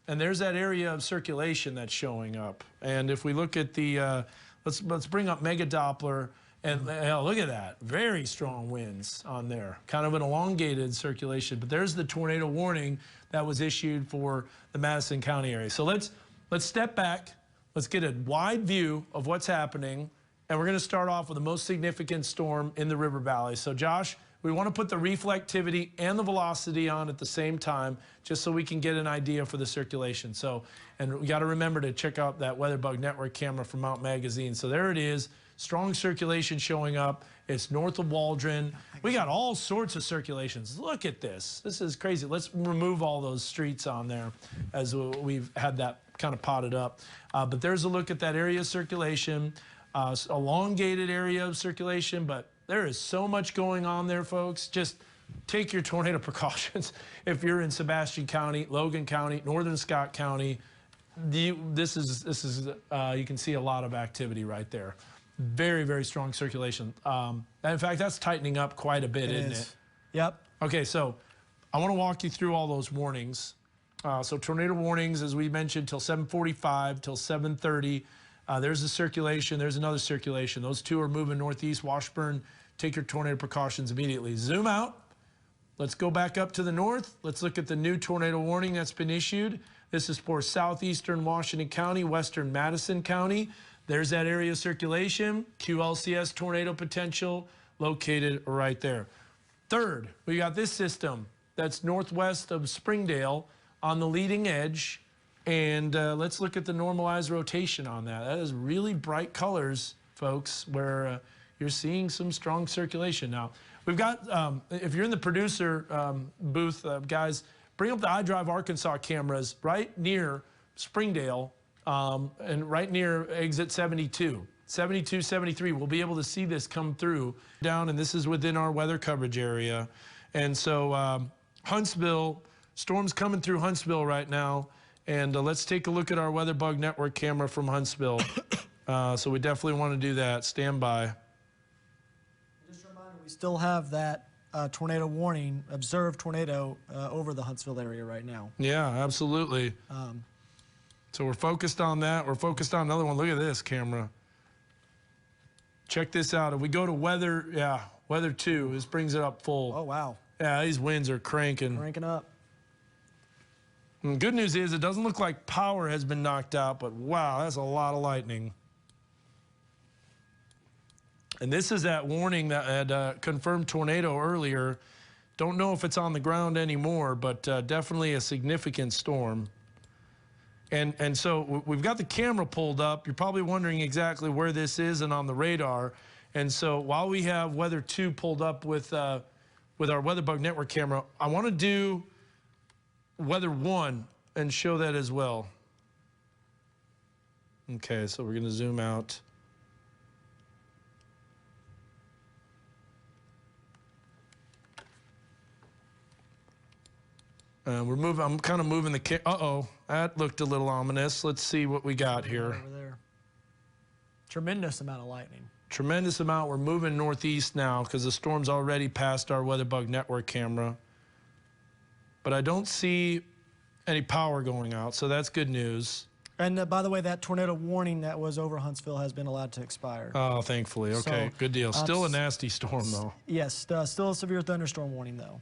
And there's that area of circulation that's showing up. And if we look at the, let's bring up Mega Doppler, and look at that, very strong winds on there, kind of an elongated circulation. But there's the tornado warning that was issued for the Madison County area. So let's step back, let's get a wide view of what's happening, and we're going to start off with the most significant storm in the River Valley. So Josh, we want to put the reflectivity and the velocity on at the same time, just so we can get an idea for the circulation. So, and we got to remember to check out that Weather Bug Network camera from Mount Magazine. So there it is, strong circulation showing up. It's north of Waldron. We got all sorts of circulations. Look at this. This is crazy. Let's remove all those streets on there as we've had that kind of potted up. But there's a look at that area of circulation, elongated area of circulation, but there is so much going on there, folks. Just take your tornado precautions. If you're in Sebastian County, Logan County, Northern Scott County, this is you can see a lot of activity right there. Very, very strong circulation. And in fact, that's tightening up quite a bit, isn't it? Yep. Okay, so I want to walk you through all those warnings. So tornado warnings, as we mentioned, till 7:45, till 7:30. There's the circulation. There's another circulation. Those two are moving northeast. Washburn, take your tornado precautions immediately. Zoom out. Let's go back up to the north. Let's look at the new tornado warning that's been issued. This is for southeastern Washington County, western Madison County. There's that area of circulation. QLCS tornado potential located right there. Third, we got this system that's northwest of Springdale on the leading edge. And let's look at the normalized rotation on that. That is really bright colors, folks, where you're seeing some strong circulation. Now, we've got, if you're in the producer booth, guys, bring up the iDrive Arkansas cameras right near Springdale and right near exit 72. 72, 73, we'll be able to see this come through down, and this is within our weather coverage area. And so Huntsville, storms coming through Huntsville right now. And let's take a look at our Weather Bug Network camera from Huntsville. So we definitely want to do that. Stand by. Just a reminder, we still have that tornado warning, observed tornado over the Huntsville area right now. Yeah, absolutely. So we're focused on that. We're focused on another one. Look at this camera. Check this out. If we go to weather, weather 2, this brings it up full. Oh, wow. Yeah, these winds are cranking. Cranking up. And good news is it doesn't look like power has been knocked out, but wow, that's a lot of lightning. And this is that warning that had confirmed tornado earlier. Don't know if it's on the ground anymore, but definitely a significant storm. And so we've got the camera pulled up. You're probably wondering exactly where this is and on the radar. And so while we have Weather 2 pulled up with our Weather Bug Network camera, I want to do Weather 1 and show that as well. Okay, so we're going to zoom out. We're moving. I'm kind of moving the. Uh-oh, that looked a little ominous. Let's see what we got here. Over there. Tremendous amount of lightning. tremendous amount. We're moving northeast now because the storm's already passed our WeatherBug network camera. But I don't see any power going out, so that's good news. And by the way, that tornado warning that was over Huntsville has been allowed to expire. Oh, thankfully. Okay, So, good deal. Still a nasty storm, though. Yes, still a severe thunderstorm warning, though.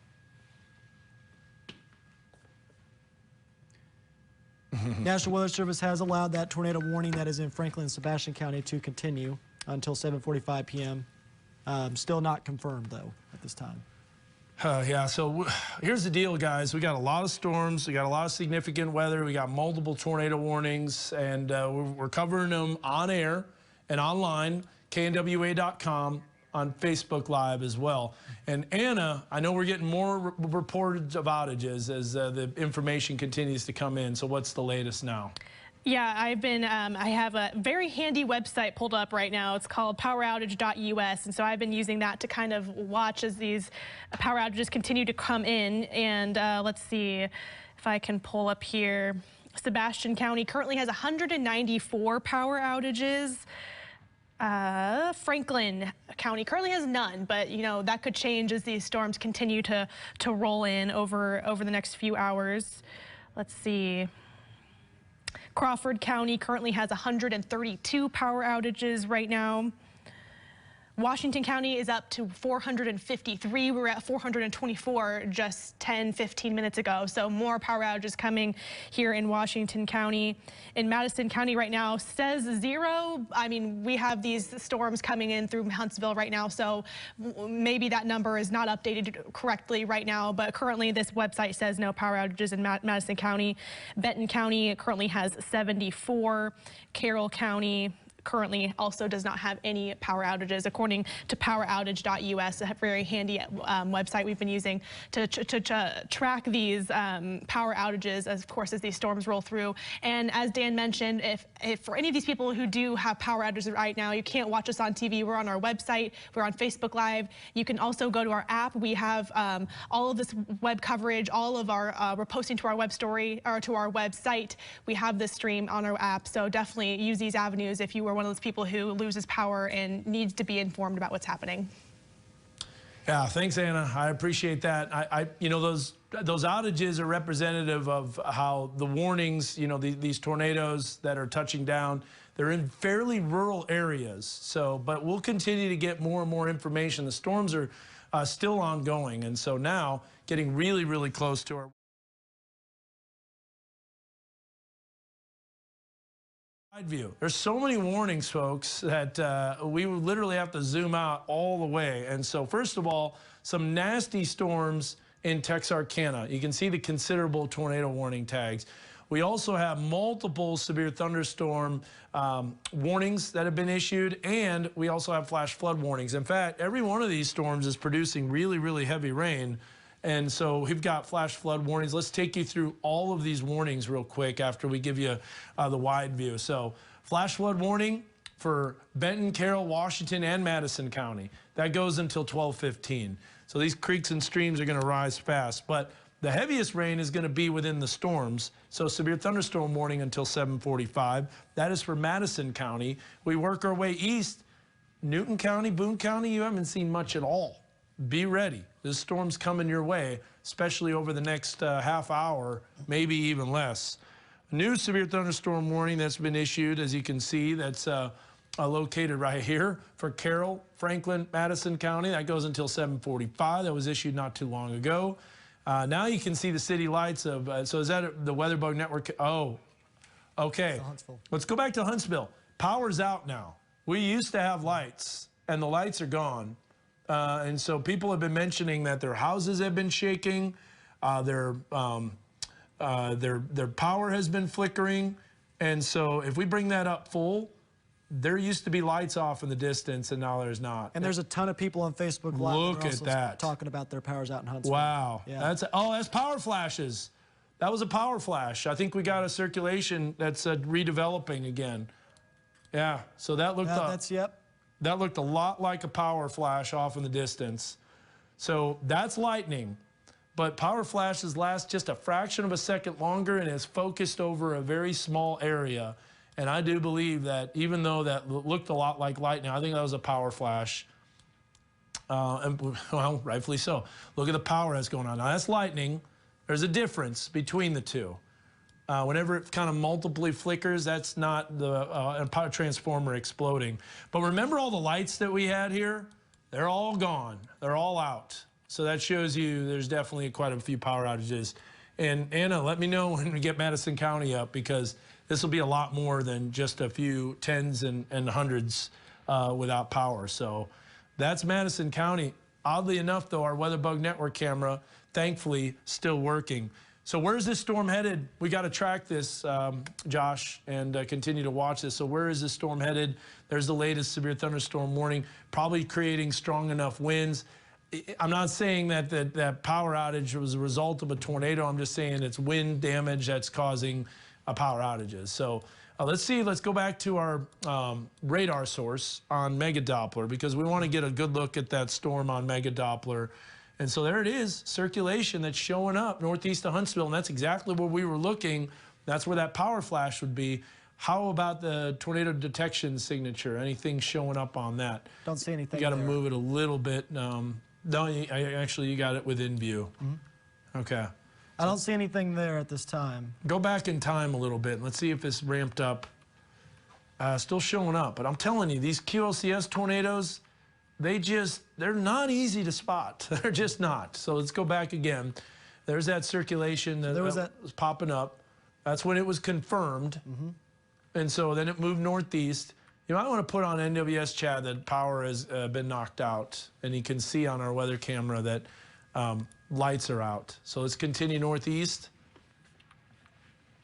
National Weather Service has allowed that tornado warning that is in Franklin and Sebastian County to continue until 7:45 p.m. Still not confirmed, though, at this time. Yeah, so here's the deal, guys. We got a lot of storms. We got a lot of significant weather. We got multiple tornado warnings, and we're covering them on air and online, knwa.com, on Facebook Live as well. And Anna, I know we're getting more reports of outages as the information continues to come in. So what's the latest now? Yeah, I have a very handy website pulled up right now. It's called poweroutage.us, and so I've been using that to kind of watch as these power outages continue to come in. And let's see if I can pull up here. Sebastian County currently has 194 power outages. Franklin County currently has none, but you know that could change as these storms continue to roll in over the next few hours. Let's see. Crawford County currently has 132 power outages right now. Washington County is up to 453. We were at 424 just 10-15 minutes ago. So more power outages coming here in Washington County. In Madison County right now says 0. I mean, we have these storms coming in through Huntsville right now, so maybe that number is not updated correctly right now, but currently this website says no power outages in Madison County. Benton County currently has 74. Carroll County currently also does not have any power outages, according to poweroutage.us, a very handy website we've been using to track these power outages, of course, as these storms roll through. And as Dan mentioned, if for any of these people who do have power outages right now, you can't watch us on TV, we're on our website, we're on Facebook Live. You can also go to our app. We have all of this web coverage, all of our, we're posting to our web story, or to our website. We have this stream on our app, so definitely use these avenues if you were one of those people who loses power and needs to be informed about what's happening. Yeah, thanks, Anna. I appreciate that. You know, those outages are representative of how the warnings, you know, these tornadoes that are touching down, they're in fairly rural areas. So, but we'll continue to get more and more information. The storms are still ongoing, and so now getting really, really close to our view. There's so many warnings, folks, that we literally have to zoom out all the way. And so, first of all, some nasty storms in Texarkana. You can see the considerable tornado warning tags. We also have multiple severe thunderstorm warnings that have been issued, and we also have flash flood warnings. In fact, every one of these storms is producing really, really heavy rain. And so we've got flash flood warnings. Let's take you through all of these warnings real quick after we give you the wide view. So flash flood warning for Benton, Carroll, Washington, and Madison County. That goes until 12:15. So these creeks and streams are going to rise fast. But the heaviest rain is going to be within the storms. So severe thunderstorm warning until 7:45. That is for Madison County. We work our way east. Newton County, Boone County, you haven't seen much at all. Be ready. This storm's coming your way, especially over the next half hour, maybe even less. A new severe thunderstorm warning that's been issued, as you can see, that's located right here for Carroll, Franklin, Madison County. That goes until 7:45. That was issued not too long ago. Now you can see the city lights of, so is that the WeatherBug network? Oh, okay. Let's go back to Huntsville. Power's out now. We used to have lights, and the lights are gone. And so people have been mentioning that their houses have been shaking, their power has been flickering. And so if we bring that up full, there used to be lights off in the distance, and now there's not. And there's a ton of people on Facebook Live Look at that. talking about their powers out in Huntsville. Wow. Yeah. That's power flashes. That was a power flash. I think we got a circulation that's redeveloping again. Yeah, so that looked up. Yep. That looked a lot like a power flash off in the distance. So that's lightning. But power flashes last just a fraction of a second longer and is focused over a very small area. And I do believe that even though that looked a lot like lightning, I think that was a power flash. And well, rightfully so. Look at the power that's going on. Now, that's lightning. There's a difference between the two. Whenever it kind of multiply flickers, that's not the power transformer exploding. But remember all the lights that we had here? They're all gone. They're all out. So that shows you there's definitely quite a few power outages. And Anna, let me know when we get Madison County up, because this will be a lot more than just a few tens and hundreds without power. So that's Madison County. Oddly enough, though, our WeatherBug network camera, thankfully, still working. So where's this storm headed? We got to track this, Josh, and continue to watch this. So where is this storm headed? There's the latest severe thunderstorm warning, probably creating strong enough winds. I'm not saying that that power outage was a result of a tornado. I'm just saying it's wind damage that's causing power outages. So let's see. Let's go back to our radar source on Mega Doppler, because we want to get a good look at that storm on Mega Doppler. And so there it is, circulation that's showing up northeast of Huntsville, and that's exactly where we were looking. That's where that power flash would be. How about the tornado detection signature? Anything showing up on that? Don't see anything. You got to there. move it a little bit. No, actually, you got it within view. Mm-hmm. Okay. I don't see anything there at this time. Go back in time a little bit, and let's see if it's ramped up. Still showing up, but I'm telling you, these QLCS tornadoes, they're not easy to spot. They're just not. So let's go back again. There's that circulation that was popping up. That's when it was confirmed. Mm-hmm. And so then it moved northeast. You might want to put on NWS Chad that power has been knocked out. And you can see on our weather camera that lights are out. So let's continue northeast.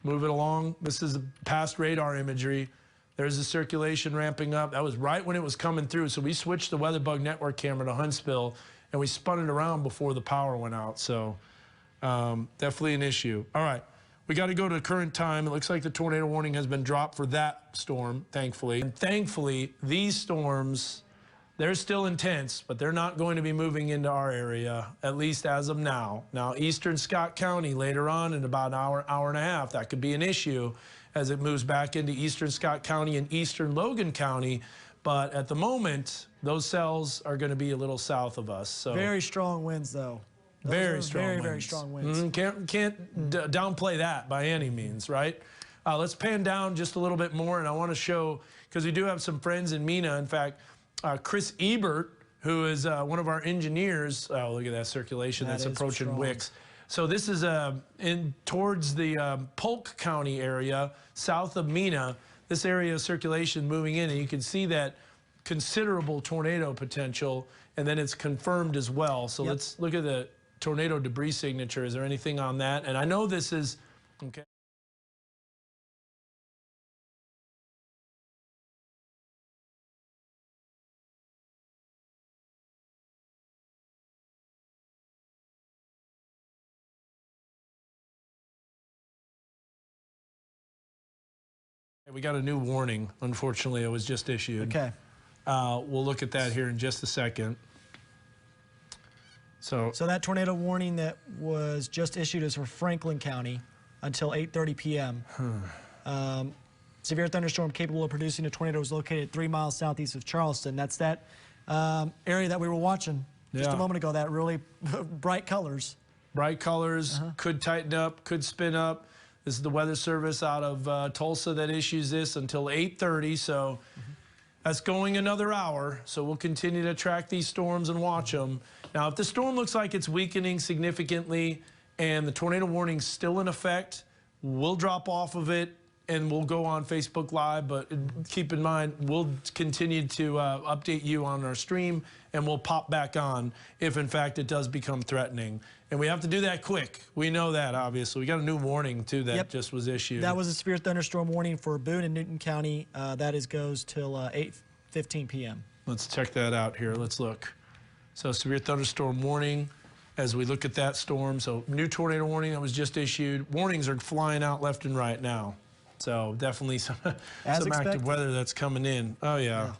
Move it along. This is past radar imagery. There's the circulation ramping up. That was right when it was coming through. So we switched the WeatherBug network camera to Huntsville, and we spun it around before the power went out. So definitely an issue. All right, we got to go to current time. It looks like the tornado warning has been dropped for that storm, thankfully. And thankfully, these storms, they're still intense, but they're not going to be moving into our area, at least as of now. Now, eastern Scott County later on in about an hour and a half, that could be an issue as it moves back into eastern Scott County and eastern Logan County. But at the moment, those cells are going to be a little south of us. So very strong winds, though. Very strong winds. Can't downplay that by any means, right? Let's pan down just a little bit more, and I want to show, because we do have some friends in MENA. In fact, Chris Ebert, who is one of our engineers, look at that circulation that's approaching strong. Wicks. So this is towards the Polk County area, south of MENA. This area of circulation moving in, and you can see that considerable tornado potential, and then it's confirmed as well. So let's look at the tornado debris signature. Is there anything on that? And I know this is, okay. We got a new warning. Unfortunately, it was just issued. Okay. We'll look at that here in just a second. So that tornado warning that was just issued is for Franklin County until 8:30 p.m. Severe thunderstorm capable of producing a tornado was located 3 miles southeast of Charleston. That's that area that we were watching just a moment ago, that really bright colors. Bright colors, could tighten up, could spin up. This is the Weather Service out of Tulsa that issues this until 8:30. So that's going another hour. So we'll continue to track these storms and watch them. Now, if the storm looks like it's weakening significantly and the tornado warning's still in effect, we'll drop off of it and we'll go on Facebook Live. But keep in mind, we'll continue to update you on our stream, and we'll pop back on if, in fact, it does become threatening. And we have to do that quick. We know that, obviously. We got a new warning, too, that just was issued. That was a severe thunderstorm warning for Boone and Newton County. That goes till 8:15 p.m. Let's check that out here. Let's look. So severe thunderstorm warning as we look at that storm. So new tornado warning that was just issued. Warnings are flying out left and right now. So definitely some active weather that's coming in. Oh, yeah.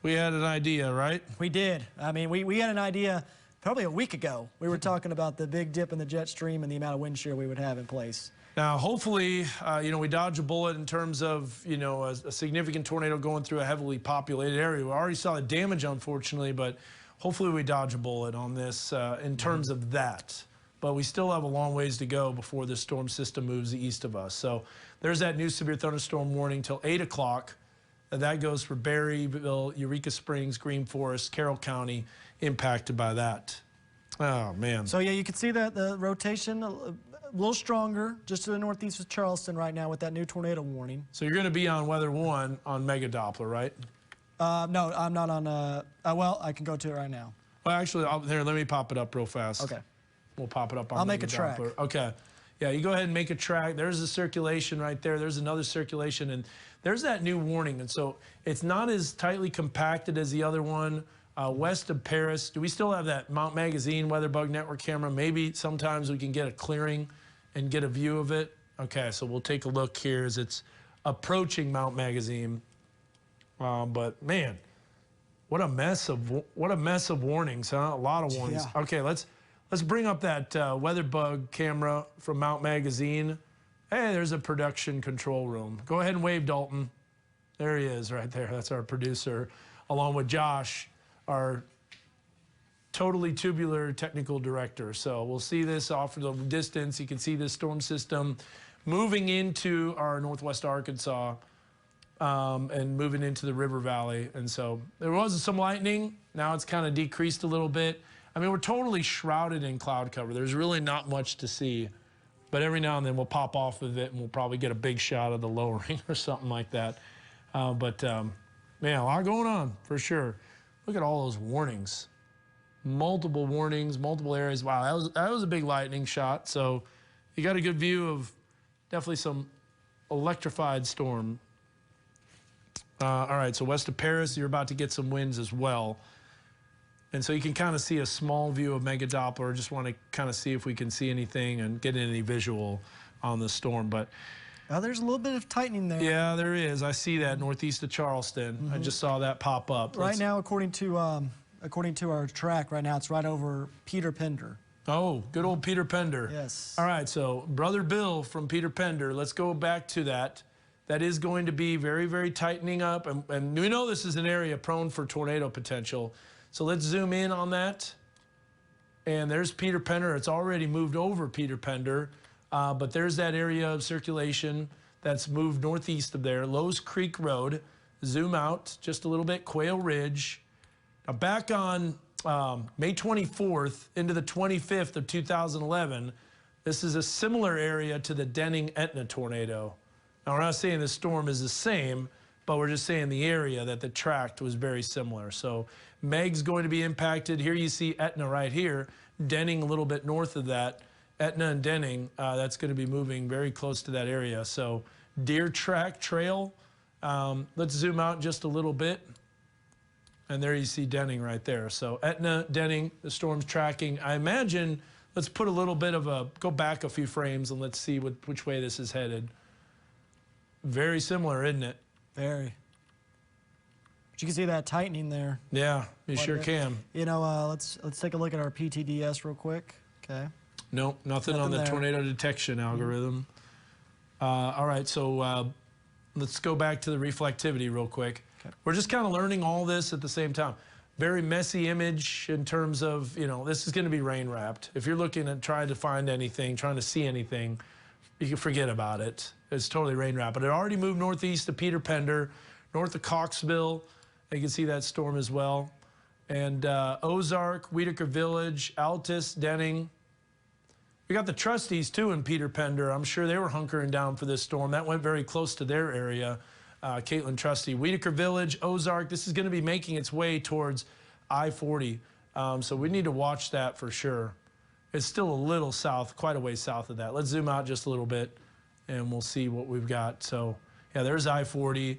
We had an idea, right? We did. I mean, we had an idea probably a week ago. We were talking about the big dip in the jet stream and the amount of wind shear we would have in place. Now, hopefully, we dodge a bullet in terms of, a significant tornado going through a heavily populated area. We already saw the damage, unfortunately, but hopefully we dodge a bullet on this in terms of that. But we still have a long ways to go before this storm system moves east of us. So there's that new severe thunderstorm warning till 8 o'clock. That goes for Berryville, Eureka Springs, Green Forest, Carroll County, impacted by that. Oh, man. So, yeah, you can see that the rotation a little stronger just to the northeast of Charleston right now with that new tornado warning. So you're going to be on Weather 1 on Mega Doppler, right? No, I'm not on. Well, I can go to it right now. Well, actually, here, let me pop it up real fast. Okay. We'll pop it up on I'll Mega make a track. Doppler. Okay. Yeah, you go ahead and make a track. There's a circulation right there. There's another circulation, and there's that new warning. And so it's not as tightly compacted as the other one. West of Paris. Do we still have that Mount Magazine Weather Bug Network camera? Maybe sometimes we can get a clearing and get a view of it. Okay, so we'll take a look here as it's approaching Mount Magazine. But man, what a mess of warnings, huh? A lot of warnings. Yeah. Okay, let's bring up that weather bug camera from Mount Magazine. Hey, there's a production control room. Go ahead and wave, Dalton. There he is right there. That's our producer, along with Josh, our totally tubular technical director. So we'll see this off the distance. You can see this storm system moving into our northwest Arkansas and moving into the river valley. And so there was some lightning. Now it's kind of decreased a little bit. I mean, we're totally shrouded in cloud cover. There's really not much to see. But every now and then we'll pop off of it and we'll probably get a big shot of the lowering or something like that. Man, a lot going on for sure. Look at all those warnings. Multiple warnings, multiple areas. Wow, that was a big lightning shot. So you got a good view of definitely some electrified storm. All right, so west of Paris, you're about to get some winds as well. And so you can kind of see a small view of Mega Doppler. Just want to kind of see if we can see anything and get any visual on the storm. But there's a little bit of tightening there. yeah, there is. I see that northeast of Charleston. I just saw that pop up. Right now, according to our track, right now it's right over Peter Pender. Oh, good old Peter Pender. Yes. All right, so Brother Bill from Peter Pender. Let's go back to that. That is going to be very, very tightening up. And we know this is an area prone for tornado potential. So let's zoom in on that. And there's Peter Pender. It's already moved over Peter Pender. But there's that area of circulation that's moved northeast of there. Lowe's Creek Road. Zoom out just a little bit. Quail Ridge. Now back on May 24th into the 25th of 2011, this is a similar area to the Denning-Etna tornado. Now, we're not saying the storm is the same, but we're just saying the area that the tract was very similar. So Meg's going to be impacted. Here you see Etna right here. Denning a little bit north of that. Etna and Denning, that's going to be moving very close to that area. So Deer Track Trail, let's zoom out just a little bit. And there you see Denning right there. So Etna, Denning, the storm's tracking. I imagine, let's put a little bit of go back a few frames and let's see which way this is headed. Very similar, isn't it? Very. But you can see that tightening there. Yeah, you sure can. You know, let's take a look at our PTDS real quick. Okay. Nope, nothing on the there. tornado detection algorithm. All right, so let's go back to the reflectivity real quick. Okay. We're just kind of learning all this at the same time. Very messy image in terms of, this is going to be rain wrapped. If you're looking at trying to find anything, trying to see anything, you can forget about it. It's totally rain wrapped. But it already moved northeast to Peter Pender, north of Coxville. You can see that storm as well. And Ozark, Whitaker Village, Altus, Denning. We got the trustees, too, in Peter Pender. I'm sure they were hunkering down for this storm. That went very close to their area. Caitlin Trustee. Whitaker Village, Ozark. This is going to be making its way towards I-40. So we need to watch that for sure. It's still a little south, quite a ways south of that. Let's zoom out just a little bit, and we'll see what we've got. So, yeah, there's I-40,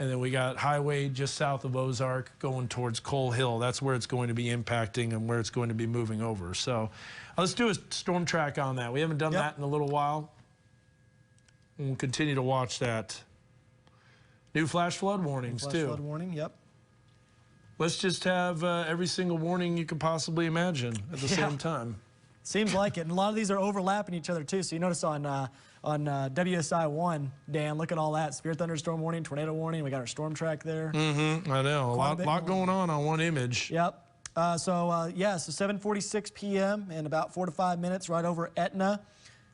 and then we got highway just south of Ozark going towards Coal Hill. That's where it's going to be impacting and where it's going to be moving over. So let's do a storm track on that. We haven't done that in a little while. And we'll continue to watch that. New flash flood warnings, Flash too. flood warning, yep. Let's just have every single warning you could possibly imagine at the same time. Seems like it. And a lot of these are overlapping each other, too. So you notice on WSI 1, Dan, look at all that. Severe thunderstorm warning, tornado warning. We got our storm track there. Mm-hmm. I know. A lot going on one image. Yep. So 7:46 p.m. in about 4 to 5 minutes right over Etna.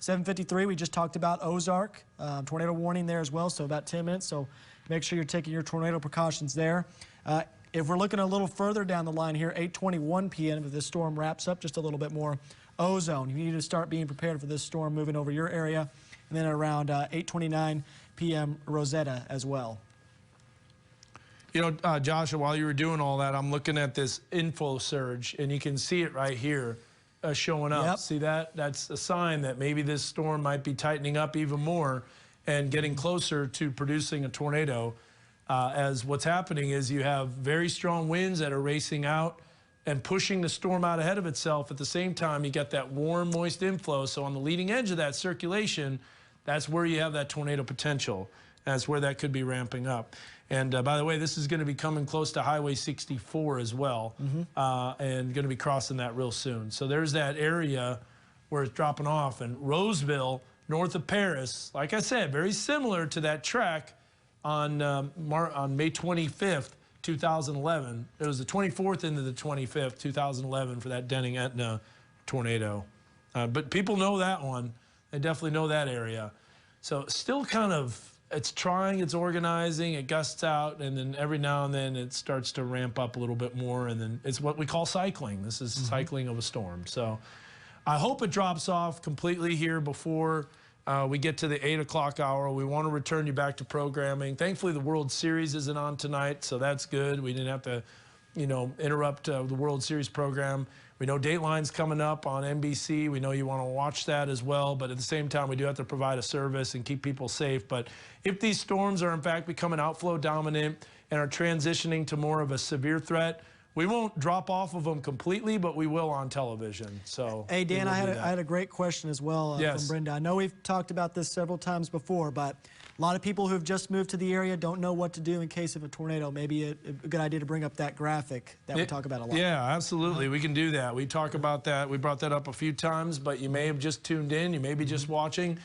7:53, we just talked about Ozark. Tornado warning there as well, so about 10 minutes. So make sure you're taking your tornado precautions there. If we're looking a little further down the line here, 8:21 p.m. if this storm wraps up just a little bit more, ozone. You need to start being prepared for this storm moving over your area. And then around 8:29 p.m. Rosetta as well. You know, Joshua, while you were doing all that, I'm looking at this info surge, and you can see it right here showing up. Yep. See that? That's a sign that maybe this storm might be tightening up even more and getting closer to producing a tornado. As what's happening is you have very strong winds that are racing out and pushing the storm out ahead of itself. At the same time, you got that warm, moist inflow. So on the leading edge of that circulation, that's where you have that tornado potential. That's where that could be ramping up. And by the way, this is going to be coming close to Highway 64 as well, and going to be crossing that real soon. So there's that area where it's dropping off. And Roseville, north of Paris, like I said, very similar to that track on May 25th, 2011. It was the 24th into the 25th, 2011 for that Denning Etna tornado. But people know that one. They definitely know that area. So still kind of, it's trying, it's organizing, it gusts out, and then every now and then it starts to ramp up a little bit more, and then it's what we call cycling. This is cycling of a storm. So I hope it drops off completely here before we get to the 8 o'clock hour. We want to return you back to programming. Thankfully, the World Series isn't on tonight, so that's good. We didn't have to, you know, interrupt the World Series program. We know Dateline's coming up on NBC. We know you want to watch that as well, but at the same time, we do have to provide a service and keep people safe. But if these storms are, in fact, becoming outflow dominant and are transitioning to more of a severe threat, we won't drop off of them completely, but we will on television. So, hey, Dan, I had a great question as well yes. from Brenda. I know we've talked about this several times before, but a lot of people who've just moved to the area don't know what to do in case of a tornado. Maybe a good idea to bring up that graphic that we talk about a lot. Yeah, absolutely. We can do that. We talk about that. We brought that up a few times, but you may have just tuned in. You may be just watching.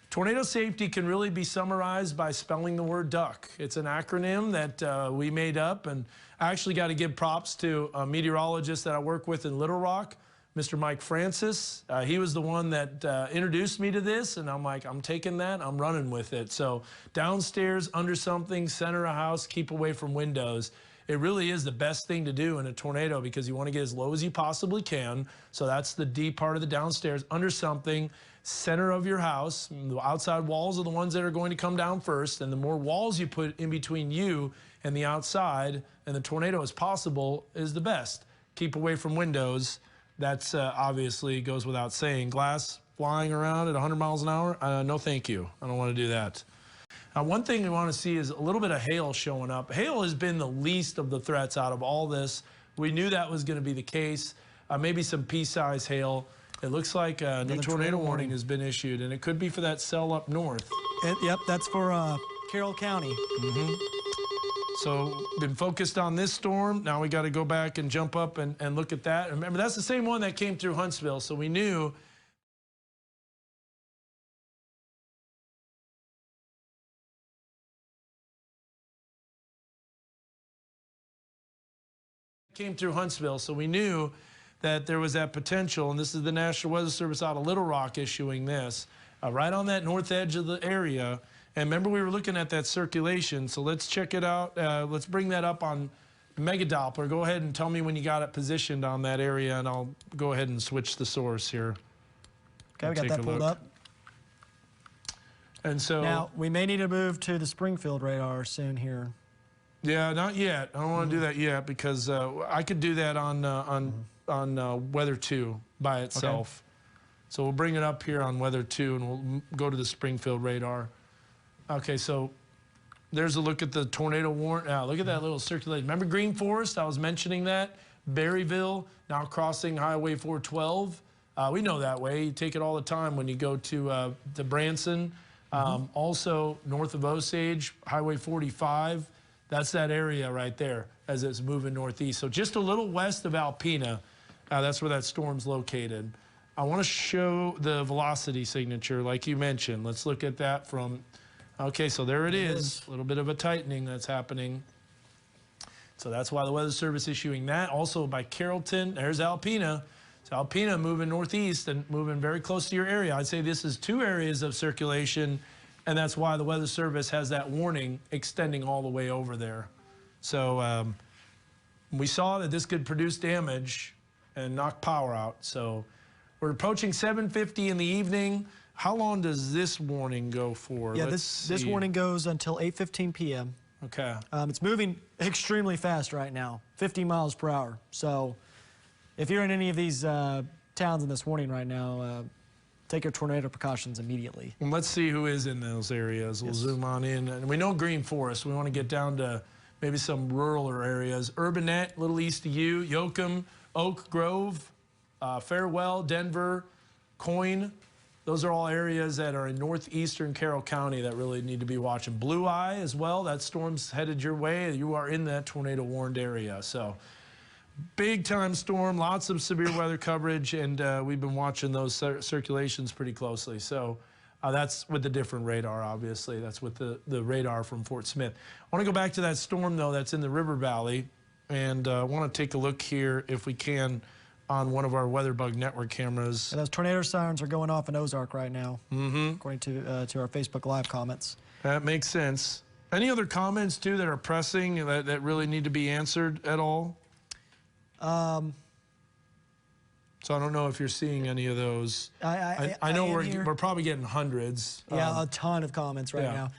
Tornado safety can really be summarized by spelling the word duck. It's an acronym that we made up, and I actually got to give props to a meteorologist that I work with in Little Rock, Mr. Mike Francis. He was the one that introduced me to this, and I'm like, I'm taking that, I'm running with it. So downstairs, under something, center a house, keep away from windows. It really is the best thing to do in a tornado because you want to get as low as you possibly can. So that's the D part of the downstairs, under something, center of your house. The outside walls are the ones that are going to come down first, and the more walls you put in between you and the outside and the tornado as possible is the best. Keep away from windows. That's obviously goes without saying. Glass flying around at 100 miles an hour, no thank you. I don't want to do that. One thing we want to see is a little bit of hail showing up. Hail has been the least of the threats out of all this. We knew that was going to be the case. Maybe some pea-size hail. It looks like a new tornado warning has been issued, and it could be for that cell up north. Yep, that's for Carroll County. So been focused on this storm. Now we got to go back and jump up and look at that. Remember, that's the same one that came through Huntsville, so we knew that there was that potential, and this is the National Weather Service out of Little Rock issuing this, right on that north edge of the area. And remember, we were looking at that circulation, so let's check it out. Let's bring that up on Mega Doppler. Go ahead and tell me when you got it positioned on that area, and I'll go ahead and switch the source here. Okay, we got that pulled up. And so now we may need to move to the Springfield radar soon here. Yeah, not yet. I don't want to do that yet because I could do that on Weather 2 by itself. Okay. So we'll bring it up here on Weather 2, and we'll go to the Springfield radar. Okay, so there's a look at the tornado warrant. Look at that little circulation. Remember Green Forest? I was mentioning that. Berryville, now crossing Highway 412. We know that way. You take it all the time when you go to Branson. Also, north of Osage, Highway 45. That's that area right there as it's moving northeast. So just a little west of Alpena, that's where that storm's located. I want to show the velocity signature like you mentioned. Let's look at that from, okay, so there it is. A little bit of a tightening that's happening. So that's why the Weather Service issuing that. Also by Carrollton, there's Alpena. So Alpena moving northeast and moving very close to your area. I'd say this is 2 areas of circulation, and that's why the Weather Service has that warning extending all the way over there. So we saw that this could produce damage and knock power out. So we're approaching 7:50 in the evening. How long does this warning go for? Yeah, this warning goes until 8:15 p.m. Okay. It's moving extremely fast right now, 50 miles per hour. So if you're in any of these towns in this warning right now, take your tornado precautions immediately. Well, let's see who is in those areas. We'll zoom on in. And we know Green Forest. We want to get down to maybe some rural areas. Urbanette, a little east of you, Yoakum, Oak Grove, Farewell, Denver, Coyne. Those are all areas that are in northeastern Carroll County that really need to be watching. Blue Eye as well. That storm's headed your way. You are in that tornado warned area. So big time storm, lots of severe weather coverage, and we've been watching those circulations pretty closely. So that's with the different radar, obviously. That's with the radar from Fort Smith. I want to go back to that storm, though, that's in the River Valley, and I want to take a look here, if we can, on one of our WeatherBug network cameras. And those tornado sirens are going off in Ozark right now, according to our Facebook Live comments. That makes sense. Any other comments, too, that are pressing that really need to be answered at all? So I don't know if you're seeing any of those. I know we're probably getting hundreds. Yeah, a ton of comments right now.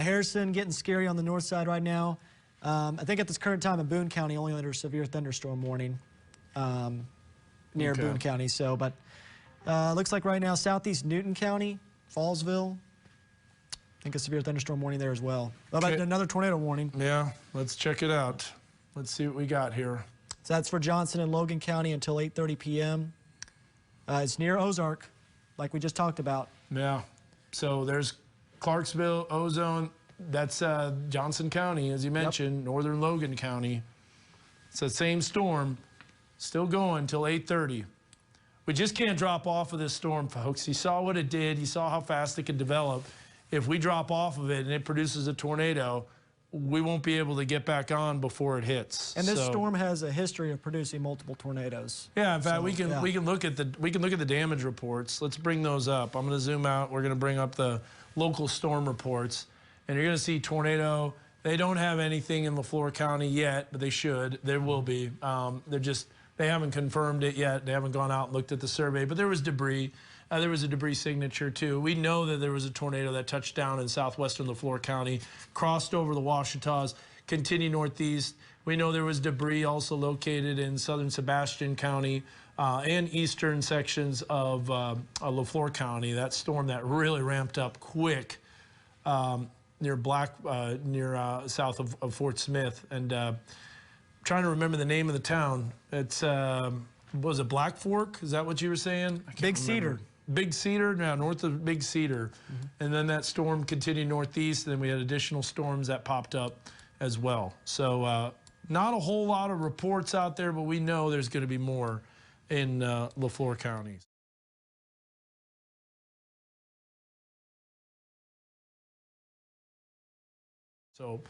Harrison getting scary on the north side right now. I think at this current time in Boone County, only under severe thunderstorm warning near Boone County. So, but looks like right now southeast Newton County, Fallsville. I think a severe thunderstorm warning there as well. How about another tornado warning? Yeah, let's check it out. Let's see what we got here. So that's for Johnson and Logan County until 8:30 p.m. It's near Ozark, like we just talked about. Yeah. So there's Clarksville, Ozone. That's Johnson County, as you mentioned, northern Logan County. It's the same storm, still going until 8:30. We just can't drop off of this storm, folks. You saw what it did. You saw how fast it could develop. If we drop off of it and it produces a tornado, we won't be able to get back on before it hits. And this storm has a history of producing multiple tornadoes. Yeah, in fact, we can look at the damage reports. Let's bring those up. I'm going to zoom out. We're going to bring up the local storm reports, and you're going to see tornado. They don't have anything in LaFleur County yet, but they should. There will be. They haven't confirmed it yet. They haven't gone out and looked at the survey, but there was debris. There was a debris signature, too. We know that there was a tornado that touched down in southwestern LaFleur County, crossed over the Ouachitas, continued northeast. We know there was debris also located in southern Sebastian County and eastern sections of LaFleur County. That storm that really ramped up quick near south of Fort Smith. And trying to remember the name of the town. It's, was it Black Fork? Is that what you were saying? Big Cedar. Big Cedar, now north of Big Cedar. And then that storm continued northeast, and then we had additional storms that popped up as well. So not a whole lot of reports out there, but we know there's going to be more in LaFleur County. So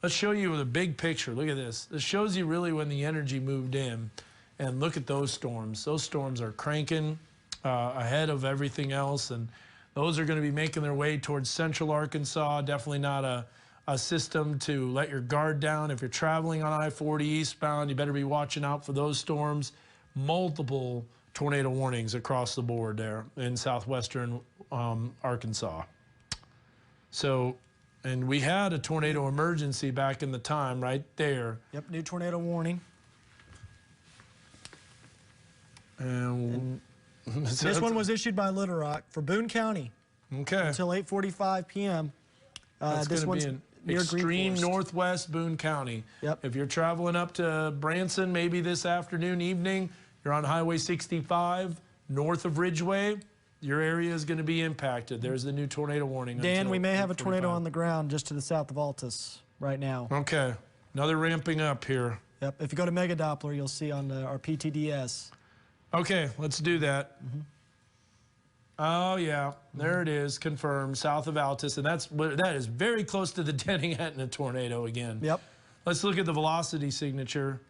let's show you the big picture. Look at this. This shows you really when the energy moved in. And look at those storms. Those storms are cranking ahead of everything else, and those are going to be making their way towards central Arkansas. Definitely not a system to let your guard down. If you're traveling on I-40 eastbound, you better be watching out for those storms. Multiple tornado warnings across the board there in southwestern Arkansas. So, and we had a tornado emergency back in the time right there. Yep, new tornado warning. And this one was issued by Little Rock for Boone County. Okay. Until 8:45 p.m. This one's near extreme northwest Boone County. Yep. If you're traveling up to Branson, maybe this afternoon, evening, you're on Highway 65 north of Ridgeway, your area is going to be impacted. There's the new tornado warning. Dan, we may have a tornado on the ground just to the south of Altus right now. Okay. Another ramping up here. Yep. If you go to Mega Doppler, you'll see on our PTDS. Okay, let's do that. Oh, yeah, there it is, confirmed, south of Altus, and that is very close to the Denning-Etna tornado again. Yep. Let's look at the velocity signature.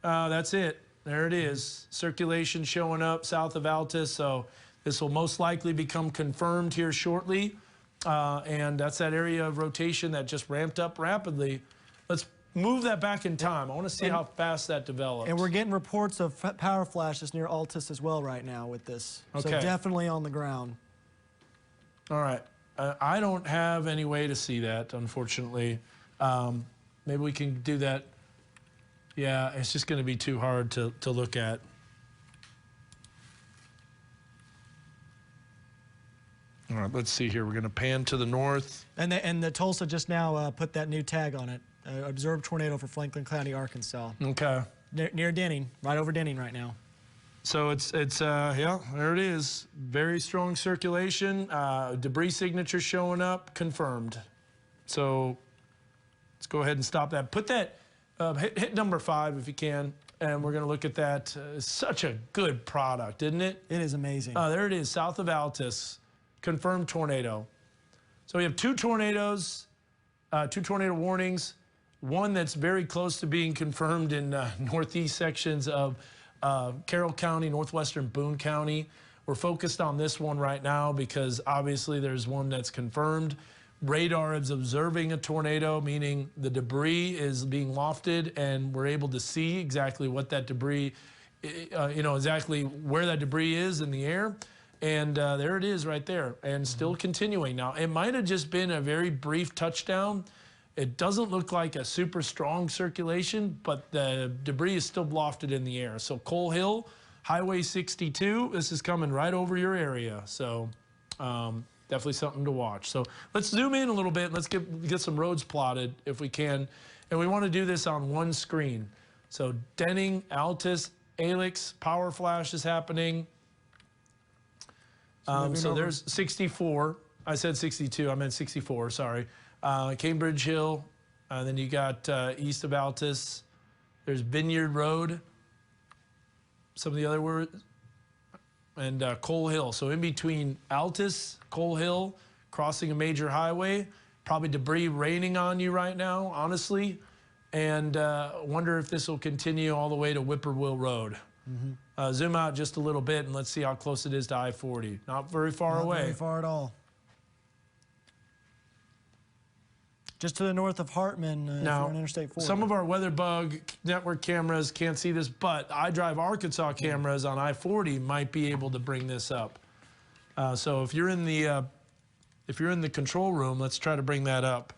That's it. There it is. Circulation showing up south of Altus, so this will most likely become confirmed here shortly. And that's that area of rotation that just ramped up rapidly. Let's move that back in time. I want to see how fast that develops. And we're getting reports of power flashes near Altus as well right now with this. So Okay. definitely on the ground. All right. I don't have any way to see that, unfortunately. Maybe we can do that. Yeah, it's just going to be too hard to look at. All right, let's see here. We're going to pan to the north. And the Tulsa just now put that new tag on it. Observed tornado for Franklin County, Arkansas. Okay. Near Denning, right over Denning right now. So it's yeah, there it is. Very strong circulation. Debris signature showing up, confirmed. So let's go ahead and stop that. Put that, hit number 5 if you can, and we're going to look at that. Such a good product, isn't it? It is amazing. There it is, south of Altus, confirmed tornado. So we have 2 tornadoes, 2 tornado warnings. One that's very close to being confirmed in northeast sections of Carroll County, northwestern Boone County. We're focused on this one right now because obviously there's one that's confirmed. Radar is observing a tornado, meaning the debris is being lofted and we're able to see exactly what that debris, exactly where that debris is in the air. And there it is right there and still continuing. Now, it might have just been a very brief touchdown. It doesn't look like a super strong circulation, but the debris is still lofted in the air. So Coal Hill, Highway 62, this is coming right over your area. So definitely something to watch. So let's zoom in a little bit. Let's get some roads plotted if we can. And we want to do this on one screen. So Denning, Altus, Alix, power flash is happening. So there's 64. I said 62. I meant 64. Sorry. Cambridge Hill. Then you got east of Altus. There's Vineyard Road. Some of the other words. And Coal Hill. So in between Altus, Coal Hill, crossing a major highway. Probably debris raining on you right now, honestly. And wonder if this will continue all the way to Whippoorwill Road. Zoom out just a little bit and let's see how close it is to I-40. Not very far away. Not very far at all. Just to the north of Hartman, if you're on Interstate 40. Some of our weather bug network cameras can't see this, but iDrive Arkansas cameras on I-40 might be able to bring this up. So if you're in the control room, let's try to bring that up.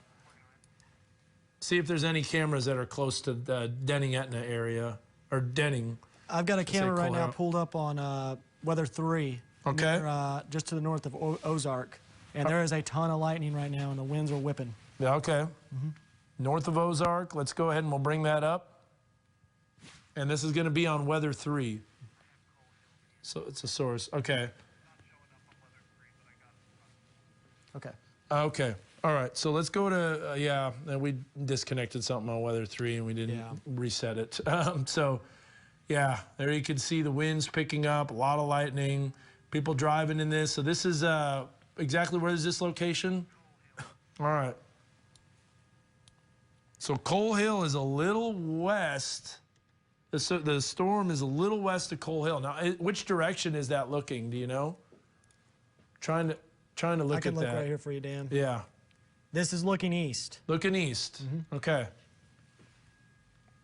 See if there's any cameras that are close to the Denning-Etna area or Denning. I've got a camera right now pulled up on Weather 3. Okay. Near, just to the north of Ozark. And there is a ton of lightning right now, and the winds are whipping. Yeah, okay. North of Ozark, let's go ahead and we'll bring that up. And this is going to be on Weather 3. So it's a source. Okay. Okay. Okay. All right. So let's go to, yeah, we disconnected something on Weather 3 and we didn't reset it. So, yeah, there you can see the winds picking up, a lot of lightning, people driving in this. So this is exactly where is this location? All right. So Coal Hill is a little west. The storm is a little west of Coal Hill. Now, which direction is that looking? Do you know? Trying to look at that. I can look right here for you, Dan. Yeah. This is looking east. Looking east. Okay.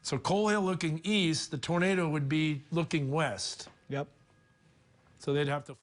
So Coal Hill looking east, the tornado would be looking west. Yep. So they'd have to